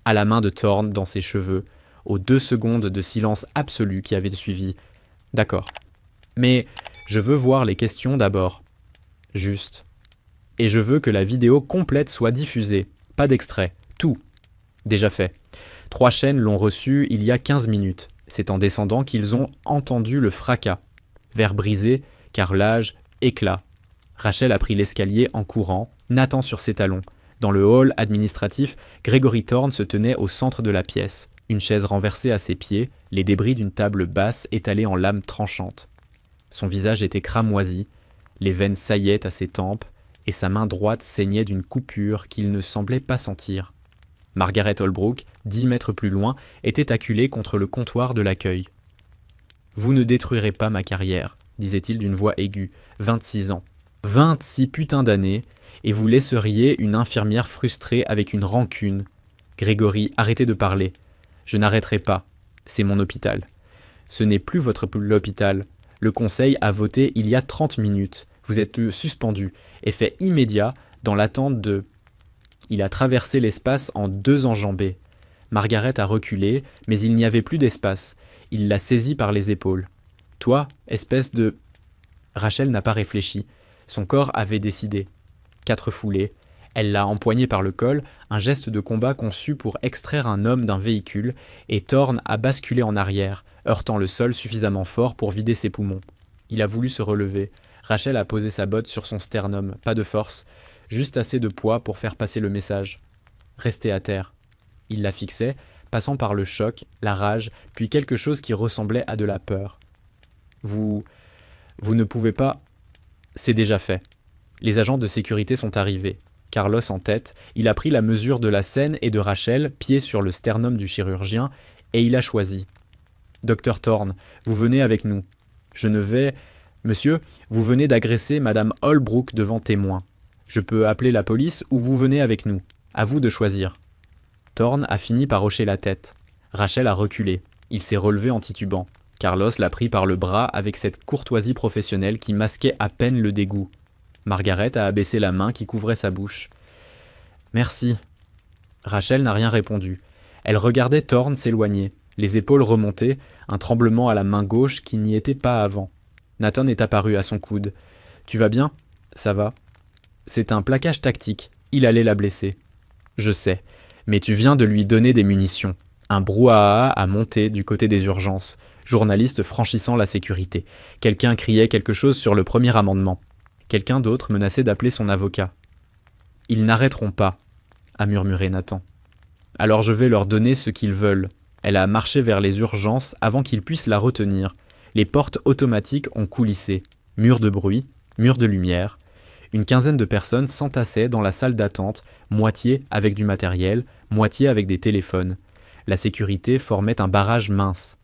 à la main de Thorne dans ses cheveux, aux 2 secondes de silence absolu qui avaient suivi. D'accord. Mais je veux voir les questions d'abord. Juste. Et je veux que la vidéo complète soit diffusée, pas d'extrait, tout. Déjà fait. 3 chaînes l'ont reçue il y a 15 minutes. C'est en descendant qu'ils ont entendu le fracas. Verre brisé, carrelage, éclat. Rachel a pris l'escalier en courant, Nathan sur ses talons. Dans le hall administratif, Gregory Thorne se tenait au centre de la pièce. Une chaise renversée à ses pieds, les débris d'une table basse étalée en lames tranchantes. Son visage était cramoisi, les veines saillaient à ses tempes, et sa main droite saignait d'une coupure qu'il ne semblait pas sentir. Margaret Holbrook, 10 mètres plus loin, était acculée contre le comptoir de l'accueil. « Vous ne détruirez pas ma carrière », disait-il d'une voix aiguë. 26 ans. 26 putains d'années, et vous laisseriez une infirmière frustrée avec une rancune. Grégory, arrêtez de parler. Je n'arrêterai pas. C'est mon hôpital. Ce n'est plus votre hôpital. Le conseil a voté il y a 30 minutes. Vous êtes suspendu. Effet immédiat dans l'attente de... Il a traversé l'espace en 2 enjambées. Margaret a reculé, mais il n'y avait plus d'espace. Il l'a saisie par les épaules. Toi, espèce de... Rachel n'a pas réfléchi. Son corps avait décidé. 4 foulées. Elle l'a empoigné par le col, un geste de combat conçu pour extraire un homme d'un véhicule, et Thorne a basculé en arrière, heurtant le sol suffisamment fort pour vider ses poumons. Il a voulu se relever. Rachel a posé sa botte sur son sternum, pas de force, juste assez de poids pour faire passer le message. Restez à terre. Il la fixait, passant par le choc, la rage, puis quelque chose qui ressemblait à de la peur. Vous ne pouvez pas... C'est déjà fait. Les agents de sécurité sont arrivés. Carlos en tête, il a pris la mesure de la scène et de Rachel, pied sur le sternum du chirurgien, et il a choisi. « Docteur Thorne, vous venez avec nous. Je ne vais... Monsieur, vous venez d'agresser Madame Holbrook devant témoin. Je peux appeler la police ou vous venez avec nous. À vous de choisir. » Thorne a fini par hocher la tête. Rachel a reculé. Il s'est relevé en titubant. Carlos l'a pris par le bras avec cette courtoisie professionnelle qui masquait à peine le dégoût. Margaret a abaissé la main qui couvrait sa bouche. « Merci. » Rachel n'a rien répondu. Elle regardait Thorne s'éloigner, les épaules remontées, un tremblement à la main gauche qui n'y était pas avant. Nathan est apparu à son coude. « Tu vas bien ? Ça va ? » C'est un plaquage tactique. Il allait la blesser. « Je sais. Mais tu viens de lui donner des munitions. » Un brouhaha a monté du côté des urgences. Journaliste franchissant la sécurité. Quelqu'un criait quelque chose sur le premier amendement. Quelqu'un d'autre menaçait d'appeler son avocat. « Ils n'arrêteront pas, » a murmuré Nathan. « Alors je vais leur donner ce qu'ils veulent. » Elle a marché vers les urgences avant qu'ils puissent la retenir. Les portes automatiques ont coulissé. Mur de bruit, mur de lumière. Une quinzaine de personnes s'entassaient dans la salle d'attente, moitié avec du matériel, moitié avec des téléphones. La sécurité formait un barrage mince.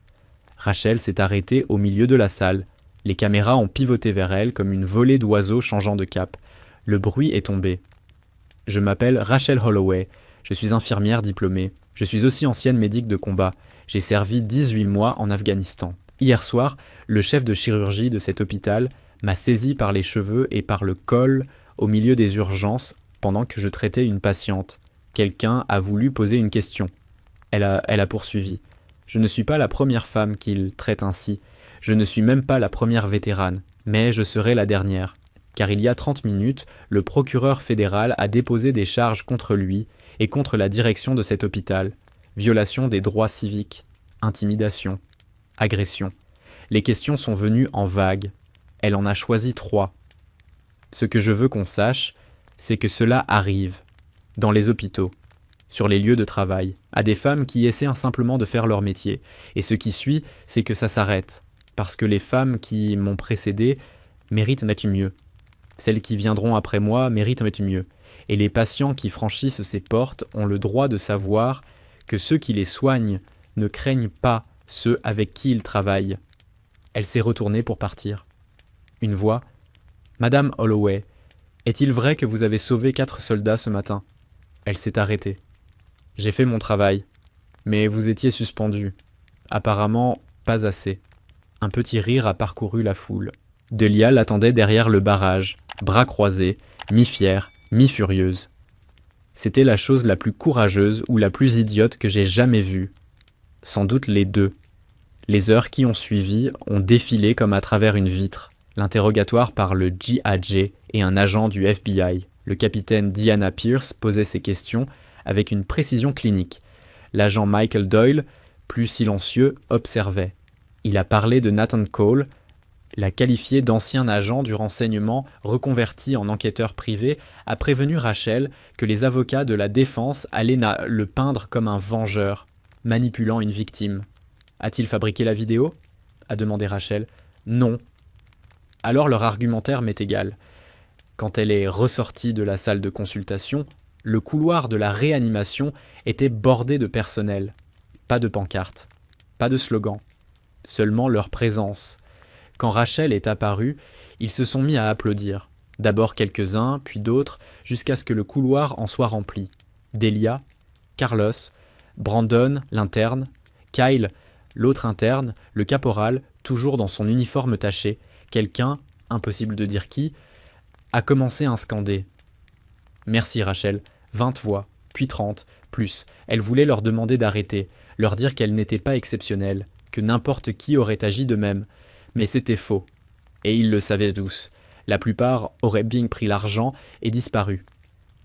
Rachel s'est arrêtée au milieu de la salle. Les caméras ont pivoté vers elle comme une volée d'oiseaux changeant de cap. Le bruit est tombé. « Je m'appelle Rachel Holloway. Je suis infirmière diplômée. Je suis aussi ancienne médic de combat. J'ai servi 18 mois en Afghanistan. Hier soir, le chef de chirurgie de cet hôpital m'a saisi par les cheveux et par le col au milieu des urgences pendant que je traitais une patiente. Quelqu'un a voulu poser une question. Elle a poursuivi. Je ne suis pas la première femme qu'il traite ainsi. Je ne suis même pas la première vétérane, mais je serai la dernière. Car il y a 30 minutes, le procureur fédéral a déposé des charges contre lui et contre la direction de cet hôpital. Violation des droits civiques, intimidation, agression. Les questions sont venues en vague. Elle en a choisi 3. Ce que je veux qu'on sache, c'est que cela arrive. Dans les hôpitaux, sur les lieux de travail, à des femmes qui essaient simplement de faire leur métier. Et ce qui suit, c'est que ça s'arrête. Parce que les femmes qui m'ont précédé méritent d'être mieux. Celles qui viendront après moi méritent d'être mieux. Et les patients qui franchissent ces portes ont le droit de savoir que ceux qui les soignent ne craignent pas ceux avec qui ils travaillent. Elle s'est retournée pour partir. Une voix. « Madame Holloway, est-il vrai que vous avez sauvé 4 soldats ce matin ?» Elle s'est arrêtée. « J'ai fait mon travail. » Mais vous étiez suspendu. Apparemment, pas assez. Un petit rire a parcouru la foule. Delia l'attendait derrière le barrage, bras croisés, mi-fière, mi-furieuse. C'était la chose la plus courageuse ou la plus idiote que j'ai jamais vue. Sans doute les deux. Les heures qui ont suivi ont défilé comme à travers une vitre. L'interrogatoire par le GAJ et un agent du FBI. Le capitaine Diana Pierce posait ses questions avec une précision clinique. L'agent Michael Doyle, plus silencieux, observait. Il a parlé de Nathan Cole, l'a qualifié d'ancien agent du renseignement reconverti en enquêteur privé, a prévenu Rachel que les avocats de la défense allaient le peindre comme un vengeur, manipulant une victime. A-t-il fabriqué la vidéo ? A demandé Rachel. Non. Alors leur argumentaire m'est égal. Quand elle est ressortie de la salle de consultation, le couloir de la réanimation était bordé de personnel. Pas de pancarte, pas de slogan, seulement leur présence. Quand Rachel est apparue, ils se sont mis à applaudir. D'abord quelques-uns, puis d'autres, jusqu'à ce que le couloir en soit rempli. Delia, Carlos, Brandon, l'interne, Kyle, l'autre interne, le caporal, toujours dans son uniforme taché, quelqu'un, impossible de dire qui, a commencé à scander. « Merci Rachel », 20 voix, puis 30, plus. Elle voulait leur demander d'arrêter, leur dire qu'elle n'était pas exceptionnelle, que n'importe qui aurait agi de même. Mais c'était faux. Et ils le savaient tous. La plupart auraient bien pris l'argent et disparu.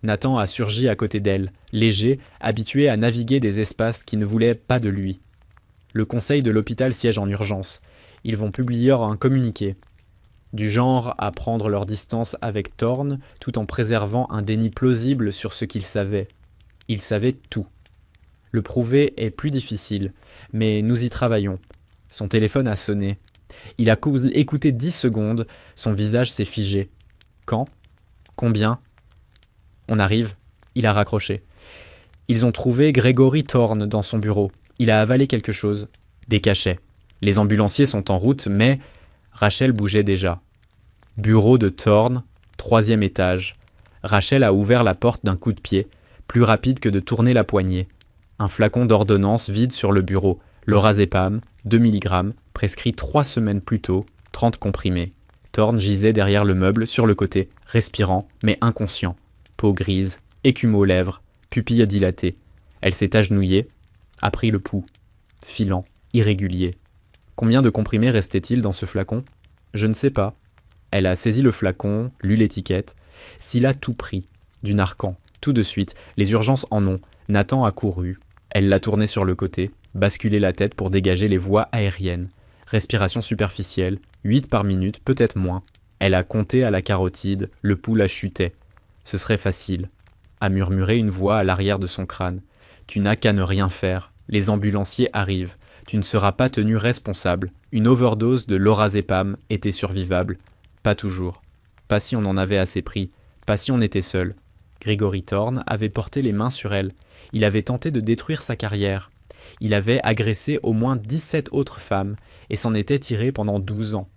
Nathan a surgi à côté d'elle, léger, habitué à naviguer des espaces qui ne voulaient pas de lui. Le conseil de l'hôpital siège en urgence. Ils vont publier un communiqué. Du genre à prendre leur distance avec Thorne, tout en préservant un déni plausible sur ce qu'ils savaient. Ils savaient tout. Le prouver est plus difficile, mais nous y travaillons. Son téléphone a sonné. Il a écouté 10 secondes, son visage s'est figé. Quand ? Combien ? On arrive. Il a raccroché. Ils ont trouvé Gregory Thorne dans son bureau. Il a avalé quelque chose. Des cachets. Les ambulanciers sont en route, mais... Rachel bougeait déjà. Bureau de Thorne, 3e étage. Rachel a ouvert la porte d'un coup de pied, plus rapide que de tourner la poignée. Un flacon d'ordonnance vide sur le bureau. Lorazépam, 2 mg, prescrit 3 semaines plus tôt, 30 comprimés. Thorne gisait derrière le meuble, sur le côté, respirant, mais inconscient. Peau grise, écume aux lèvres, pupille dilatée. Elle s'est agenouillée, a pris le pouls. Filant, irrégulier. Combien de comprimés restait-il dans ce flacon ? Je ne sais pas. Elle a saisi le flacon, lu l'étiquette. S'il a tout pris, du Narcan, tout de suite, les urgences en ont. Nathan a couru. Elle l'a tourné sur le côté, basculé la tête pour dégager les voies aériennes. Respiration superficielle, 8 par minute, peut-être moins. Elle a compté à la carotide, le pouls la chutait. Ce serait facile. A murmuré une voix à l'arrière de son crâne. Tu n'as qu'à ne rien faire. Les ambulanciers arrivent. Tu ne seras pas tenu responsable. Une overdose de lorazépam était survivable. Pas toujours. Pas si on en avait assez pris. Pas si on était seul. Gregory Thorne avait porté les mains sur elle. Il avait tenté de détruire sa carrière. Il avait agressé au moins 17 autres femmes et s'en était tiré pendant 12 ans.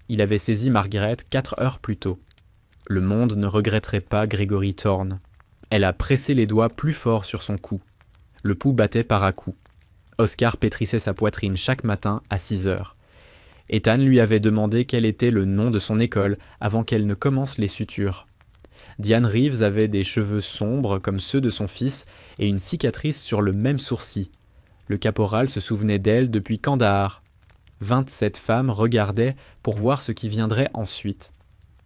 Il avait saisi Margaret 4 heures plus tôt. Le monde ne regretterait pas Gregory Thorne. Elle a pressé les doigts plus fort sur son cou. Le pouls battait par à-coups. Oscar pétrissait sa poitrine chaque matin à 6 heures. Ethan lui avait demandé quel était le nom de son école avant qu'elle ne commence les sutures. Diane Reeves avait des cheveux sombres comme ceux de son fils et une cicatrice sur le même sourcil. Le caporal se souvenait d'elle depuis Kandahar. 27 femmes regardaient pour voir ce qui viendrait ensuite.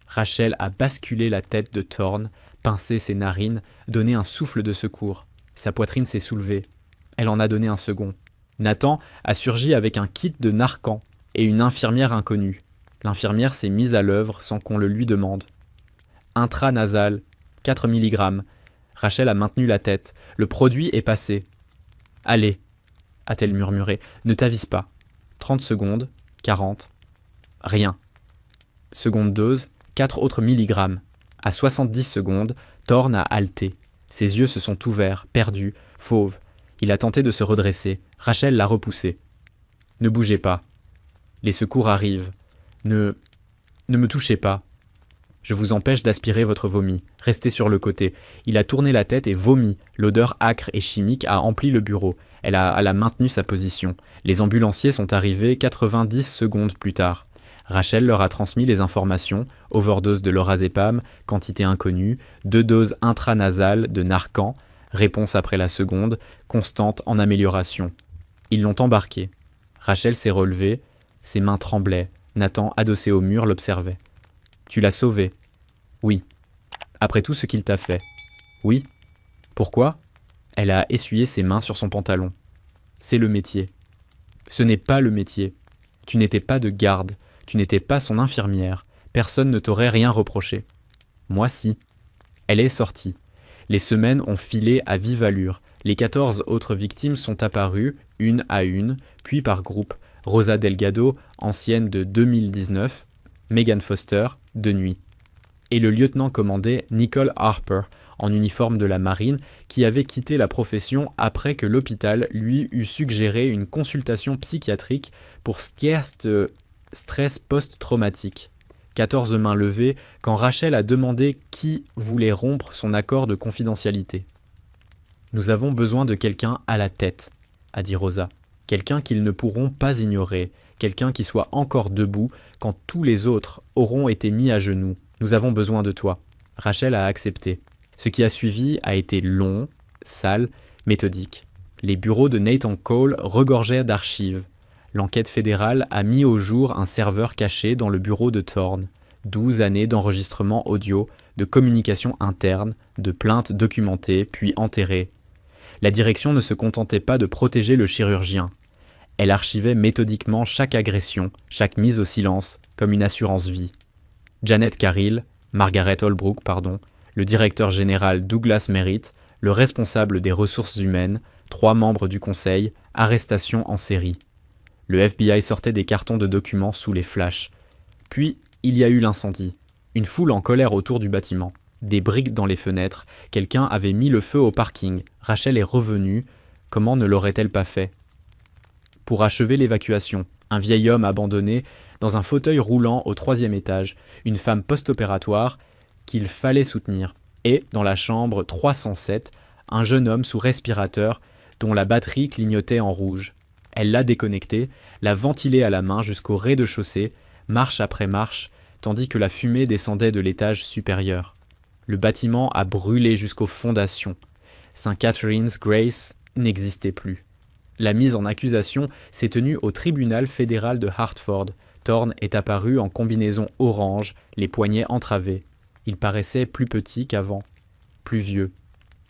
Rachel a basculé la tête de Thorne, pincé ses narines, donné un souffle de secours. Sa poitrine s'est soulevée. Elle en a donné un second. Nathan a surgi avec un kit de Narcan et une infirmière inconnue. L'infirmière s'est mise à l'œuvre sans qu'on le lui demande. Intranasal, 4 mg. Rachel a maintenu la tête. Le produit est passé. « Allez », a-t-elle murmuré, « ne t'avise pas. » 30 secondes, 40. Rien. Seconde dose, 4 autres milligrammes. À 70 secondes, Thorne a halté. Ses yeux se sont ouverts, perdus, fauves. Il a tenté de se redresser. Rachel l'a repoussé. « Ne bougez pas. Les secours arrivent. Ne me touchez pas. » Je vous empêche d'aspirer votre vomi. Restez sur le côté. » Il a tourné la tête et vomi. L'odeur âcre et chimique a empli le bureau. Elle a maintenu sa position. Les ambulanciers sont arrivés 90 secondes plus tard. Rachel leur a transmis les informations, overdose de lorazépam, quantité inconnue, 2 doses intranasales de Narcan, réponse après la seconde, constante en amélioration. Ils l'ont embarqué. Rachel s'est relevée, ses mains tremblaient. Nathan, adossé au mur, l'observait. « Tu l'as sauvé. »« Oui. »« Après tout ce qu'il t'a fait. »« Oui. »« Pourquoi ?» Elle a essuyé ses mains sur son pantalon. « C'est le métier. »« Ce n'est pas le métier. Tu n'étais pas de garde. Tu n'étais pas son infirmière. Personne ne t'aurait rien reproché. »« Moi, si. » Elle est sortie. Les semaines ont filé à vive allure. Les 14 autres victimes sont apparues, une à une, puis par groupe. Rosa Delgado, ancienne de 2019, Megan Foster, de nuit. Et le lieutenant-commandé Nicole Harper, en uniforme de la marine, qui avait quitté la profession après que l'hôpital lui eut suggéré une consultation psychiatrique pour stress post-traumatique. 14 mains levées quand Rachel a demandé qui voulait rompre son accord de confidentialité. « Nous avons besoin de quelqu'un à la tête, » a dit Rosa. Quelqu'un qu'ils ne pourront pas ignorer, quelqu'un qui soit encore debout quand tous les autres auront été mis à genoux. Nous avons besoin de toi. Rachel a accepté. Ce qui a suivi a été long, sale, méthodique. Les bureaux de Nathan Cole regorgeaient d'archives. L'enquête fédérale a mis au jour un serveur caché dans le bureau de Thorne. 12 années d'enregistrement audio, de communication interne, de plaintes documentées puis enterrées. La direction ne se contentait pas de protéger le chirurgien. Elle archivait méthodiquement chaque agression, chaque mise au silence, comme une assurance vie. Janet Carrill, Margaret Holbrook, le directeur général Douglas Merritt, le responsable des ressources humaines, 3 membres du conseil, arrestation en série. Le FBI sortait des cartons de documents sous les flashs. Puis, il y a eu l'incendie. Une foule en colère autour du bâtiment. Des briques dans les fenêtres. Quelqu'un avait mis le feu au parking. Rachel est revenue. Comment ne l'aurait-elle pas fait ? Pour achever l'évacuation, un vieil homme abandonné dans un fauteuil roulant au 3e étage, une femme post-opératoire qu'il fallait soutenir, et, dans la chambre 307, un jeune homme sous respirateur dont la batterie clignotait en rouge. Elle l'a déconnecté, l'a ventilé à la main jusqu'au rez-de-chaussée, marche après marche, tandis que la fumée descendait de l'étage supérieur. Le bâtiment a brûlé jusqu'aux fondations. St. Catherine's Grace n'existait plus. La mise en accusation s'est tenue au tribunal fédéral de Hartford. Thorne est apparu en combinaison orange, les poignets entravés. Il paraissait plus petit qu'avant, plus vieux,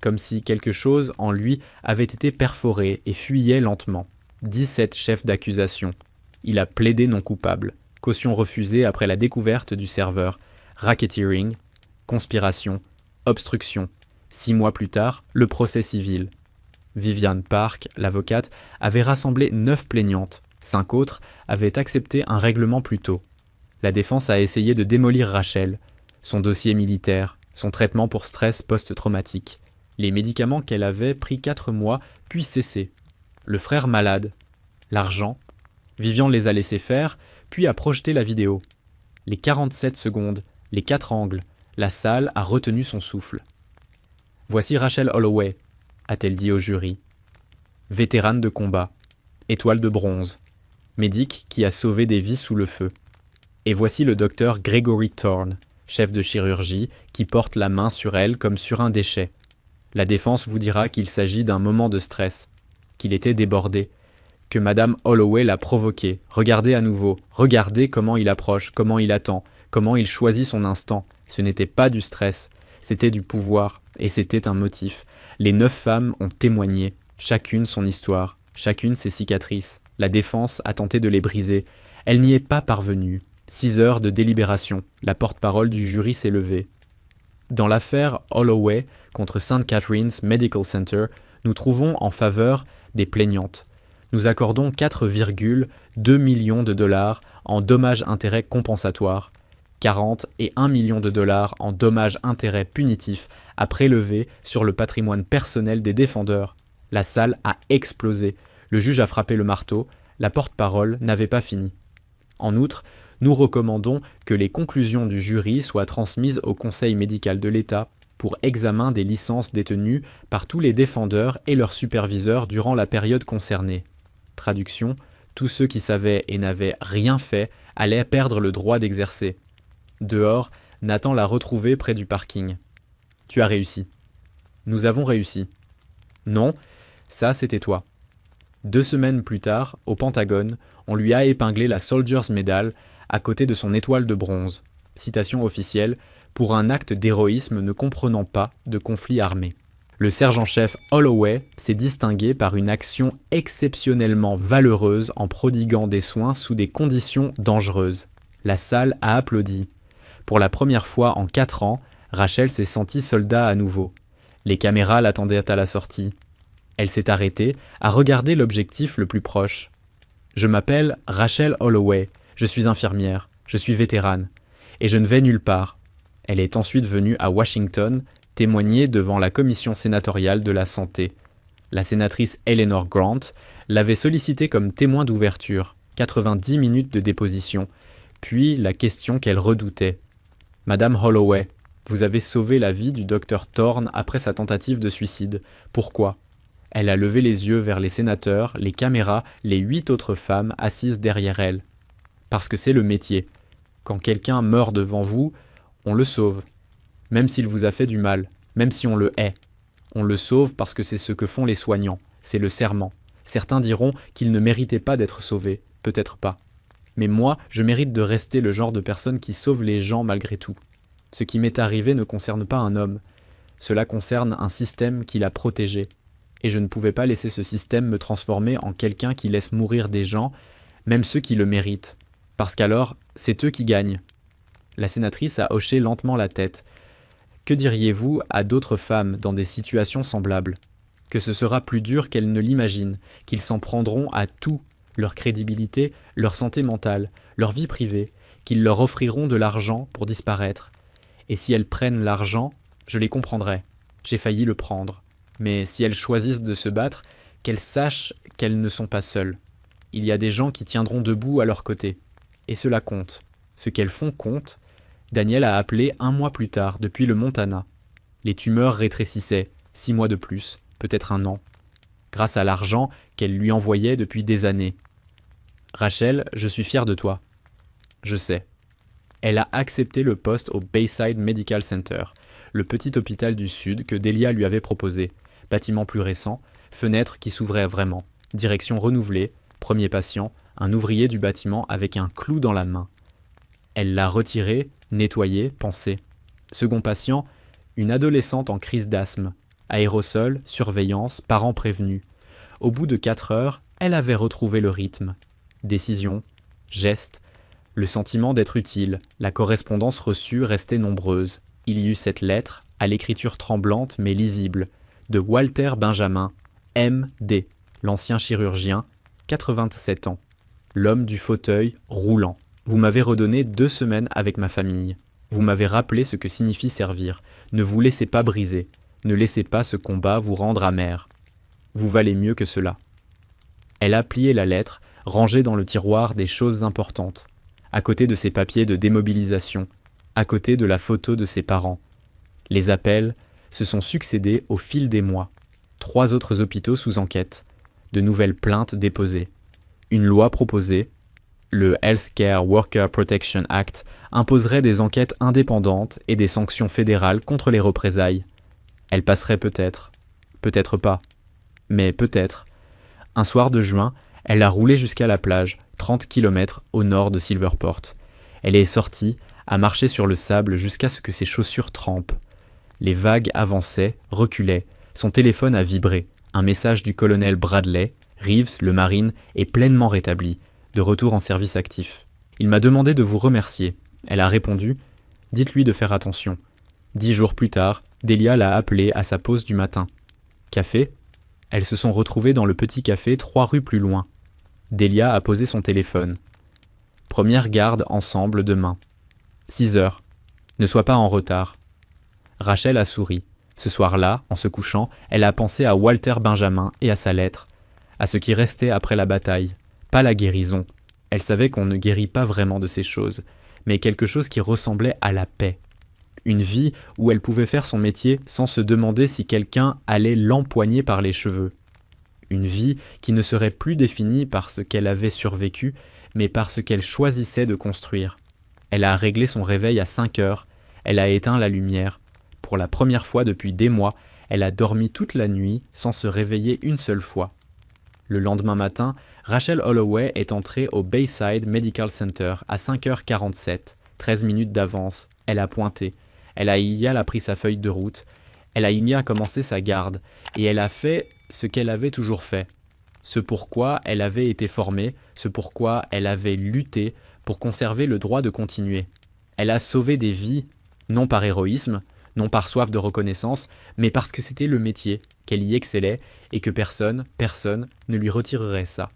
comme si quelque chose en lui avait été perforé et fuyait lentement. 17 chefs d'accusation. Il a plaidé non coupable. Caution refusée après la découverte du serveur. Racketeering, conspiration, obstruction. 6 mois plus tard, le procès civil. Vivian Park, l'avocate, avait rassemblé 9 plaignantes. 5 autres avaient accepté un règlement plus tôt. La défense a essayé de démolir Rachel, son dossier militaire, son traitement pour stress post-traumatique, les médicaments qu'elle avait pris 4 mois puis cessé, le frère malade, l'argent. Vivian les a laissés faire, puis a projeté la vidéo. Les 47 secondes, les 4 angles, la salle a retenu son souffle. « Voici Rachel Holloway », a-t-elle dit au jury. Vétérane de combat, étoile de bronze, médic qui a sauvé des vies sous le feu. Et voici le docteur Gregory Thorne, chef de chirurgie, qui porte la main sur elle comme sur un déchet. La défense vous dira qu'il s'agit d'un moment de stress, qu'il était débordé, que Madame Holloway l'a provoqué. Regardez à nouveau, regardez comment il approche, comment il attend, comment il choisit son instant. Ce n'était pas du stress, c'était du pouvoir, et c'était un motif. Les 9 femmes ont témoigné, chacune son histoire, chacune ses cicatrices. La défense a tenté de les briser. Elle n'y est pas parvenue. 6 heures de délibération. La porte-parole du jury s'est levée. Dans l'affaire Holloway contre St. Catherine's Medical Center, nous trouvons en faveur des plaignantes. Nous accordons 4,2 millions de dollars en dommages-intérêts compensatoires, 40 et 1 million de dollars en dommages-intérêts punitifs à prélever sur le patrimoine personnel des défendeurs. La salle a explosé. Le juge a frappé le marteau. La porte-parole n'avait pas fini. En outre, nous recommandons que les conclusions du jury soient transmises au Conseil médical de l'État pour examen des licences détenues par tous les défendeurs et leurs superviseurs durant la période concernée. Traduction, tous ceux qui savaient et n'avaient rien fait allaient perdre le droit d'exercer. Dehors, Nathan l'a retrouvé près du parking. « Tu as réussi. »« Nous avons réussi. »« Non, ça c'était toi. » 2 semaines plus tard, au Pentagone, on lui a épinglé la Soldier's Medal à côté de son étoile de bronze, citation officielle, pour un acte d'héroïsme ne comprenant pas de conflit armé. Le sergent-chef Holloway s'est distingué par une action exceptionnellement valeureuse en prodiguant des soins sous des conditions dangereuses. La salle a applaudi. Pour la première fois en 4 ans, Rachel s'est sentie soldat à nouveau. Les caméras l'attendaient à la sortie. Elle s'est arrêtée à regarder l'objectif le plus proche. « Je m'appelle Rachel Holloway, je suis infirmière, je suis vétérane, et je ne vais nulle part. » Elle est ensuite venue à Washington témoigner devant la commission sénatoriale de la santé. La sénatrice Eleanor Grant l'avait sollicitée comme témoin d'ouverture, 90 minutes de déposition, puis la question qu'elle redoutait. « Madame Holloway, vous avez sauvé la vie du docteur Thorne après sa tentative de suicide. Pourquoi ?» Elle a levé les yeux vers les sénateurs, les caméras, les 8 autres femmes assises derrière elle. Parce que c'est le métier. Quand quelqu'un meurt devant vous, on le sauve. Même s'il vous a fait du mal, même si on le hait. On le sauve parce que c'est ce que font les soignants, c'est le serment. Certains diront qu'il ne méritait pas d'être sauvé, peut-être pas. Mais moi, je mérite de rester le genre de personne qui sauve les gens malgré tout. Ce qui m'est arrivé ne concerne pas un homme. Cela concerne un système qui l'a protégé. Et je ne pouvais pas laisser ce système me transformer en quelqu'un qui laisse mourir des gens, même ceux qui le méritent. Parce qu'alors, c'est eux qui gagnent. La sénatrice a hoché lentement la tête. Que diriez-vous à d'autres femmes dans des situations semblables ? Que ce sera plus dur qu'elles ne l'imaginent, qu'ils s'en prendront à tout, leur crédibilité, leur santé mentale, leur vie privée, qu'ils leur offriront de l'argent pour disparaître. Et si elles prennent l'argent, je les comprendrai. J'ai failli le prendre. Mais si elles choisissent de se battre, qu'elles sachent qu'elles ne sont pas seules. Il y a des gens qui tiendront debout à leur côté. Et cela compte. Ce qu'elles font compte. Daniel a appelé 1 mois plus tard, depuis le Montana. Les tumeurs rétrécissaient, 6 mois de plus, peut-être 1 an. Grâce à l'argent qu'elle lui envoyait depuis des années. Rachel, je suis fier de toi. Je sais. Elle a accepté le poste au Bayside Medical Center, le petit hôpital du Sud que Delia lui avait proposé. Bâtiment plus récent, fenêtre qui s'ouvrait vraiment, direction renouvelée, premier patient, un ouvrier du bâtiment avec un clou dans la main. Elle l'a retiré, nettoyé, pensé. Second patient, une adolescente en crise d'asthme. Aérosol, surveillance, parents prévenus. Au bout de 4 heures, elle avait retrouvé le rythme. Décision, geste, le sentiment d'être utile, la correspondance reçue restait nombreuse. Il y eut cette lettre, à l'écriture tremblante mais lisible, de Walter Benjamin, M.D., l'ancien chirurgien, 87 ans, l'homme du fauteuil roulant. Vous m'avez redonné 2 semaines avec ma famille. Vous m'avez rappelé ce que signifie servir. Ne vous laissez pas briser. Ne laissez pas ce combat vous rendre amer. Vous valez mieux que cela. Elle a plié la lettre, rangée dans le tiroir des choses importantes, à côté de ses papiers de démobilisation, à côté de la photo de ses parents. Les appels se sont succédés au fil des mois. 3 autres hôpitaux sous enquête, de nouvelles plaintes déposées. Une loi proposée, le Healthcare Worker Protection Act, imposerait des enquêtes indépendantes et des sanctions fédérales contre les représailles. Elle passerait peut-être, peut-être pas, mais peut-être. Un soir de juin, elle a roulé jusqu'à la plage, 30 km au nord de Silverport. Elle est sortie, a marché sur le sable jusqu'à ce que ses chaussures trempent. Les vagues avançaient, reculaient, son téléphone a vibré. Un message du colonel Bradley, Reeves, le marine, est pleinement rétabli, de retour en service actif. Il m'a demandé de vous remercier. Elle a répondu « Dites-lui de faire attention ». 10 jours plus tard, Delia l'a appelé à sa pause du matin. Café ? Elles se sont retrouvées dans le petit café 3 rues plus loin. Delia a posé son téléphone. Première garde ensemble demain. 6 heures. Ne sois pas en retard. Rachel a souri. Ce soir-là, en se couchant, elle a pensé à Walter Benjamin et à sa lettre, à ce qui restait après la bataille, pas la guérison, Elle savait qu'on ne guérit pas vraiment de ces choses, mais quelque chose qui ressemblait à la paix. Une vie où elle pouvait faire son métier sans se demander si quelqu'un allait l'empoigner par les cheveux. Une vie qui ne serait plus définie par ce qu'elle avait survécu, mais par ce qu'elle choisissait de construire. Elle a réglé son réveil à 5 heures, elle a éteint la lumière. Pour la première fois depuis des mois, elle a dormi toute la nuit sans se réveiller une seule fois. Le lendemain matin, Rachel Holloway est entrée au Bayside Medical Center à 5h47, 13 minutes d'avance. Elle a pointé. Ilia a pris sa feuille de route. Ilia a commencé sa garde. Et elle a fait ce qu'elle avait toujours fait. Ce pourquoi elle avait été formée, ce pourquoi elle avait lutté pour conserver le droit de continuer. Elle a sauvé des vies, non par héroïsme, non par soif de reconnaissance, mais parce que c'était le métier, qu'elle y excellait et que personne ne lui retirerait ça.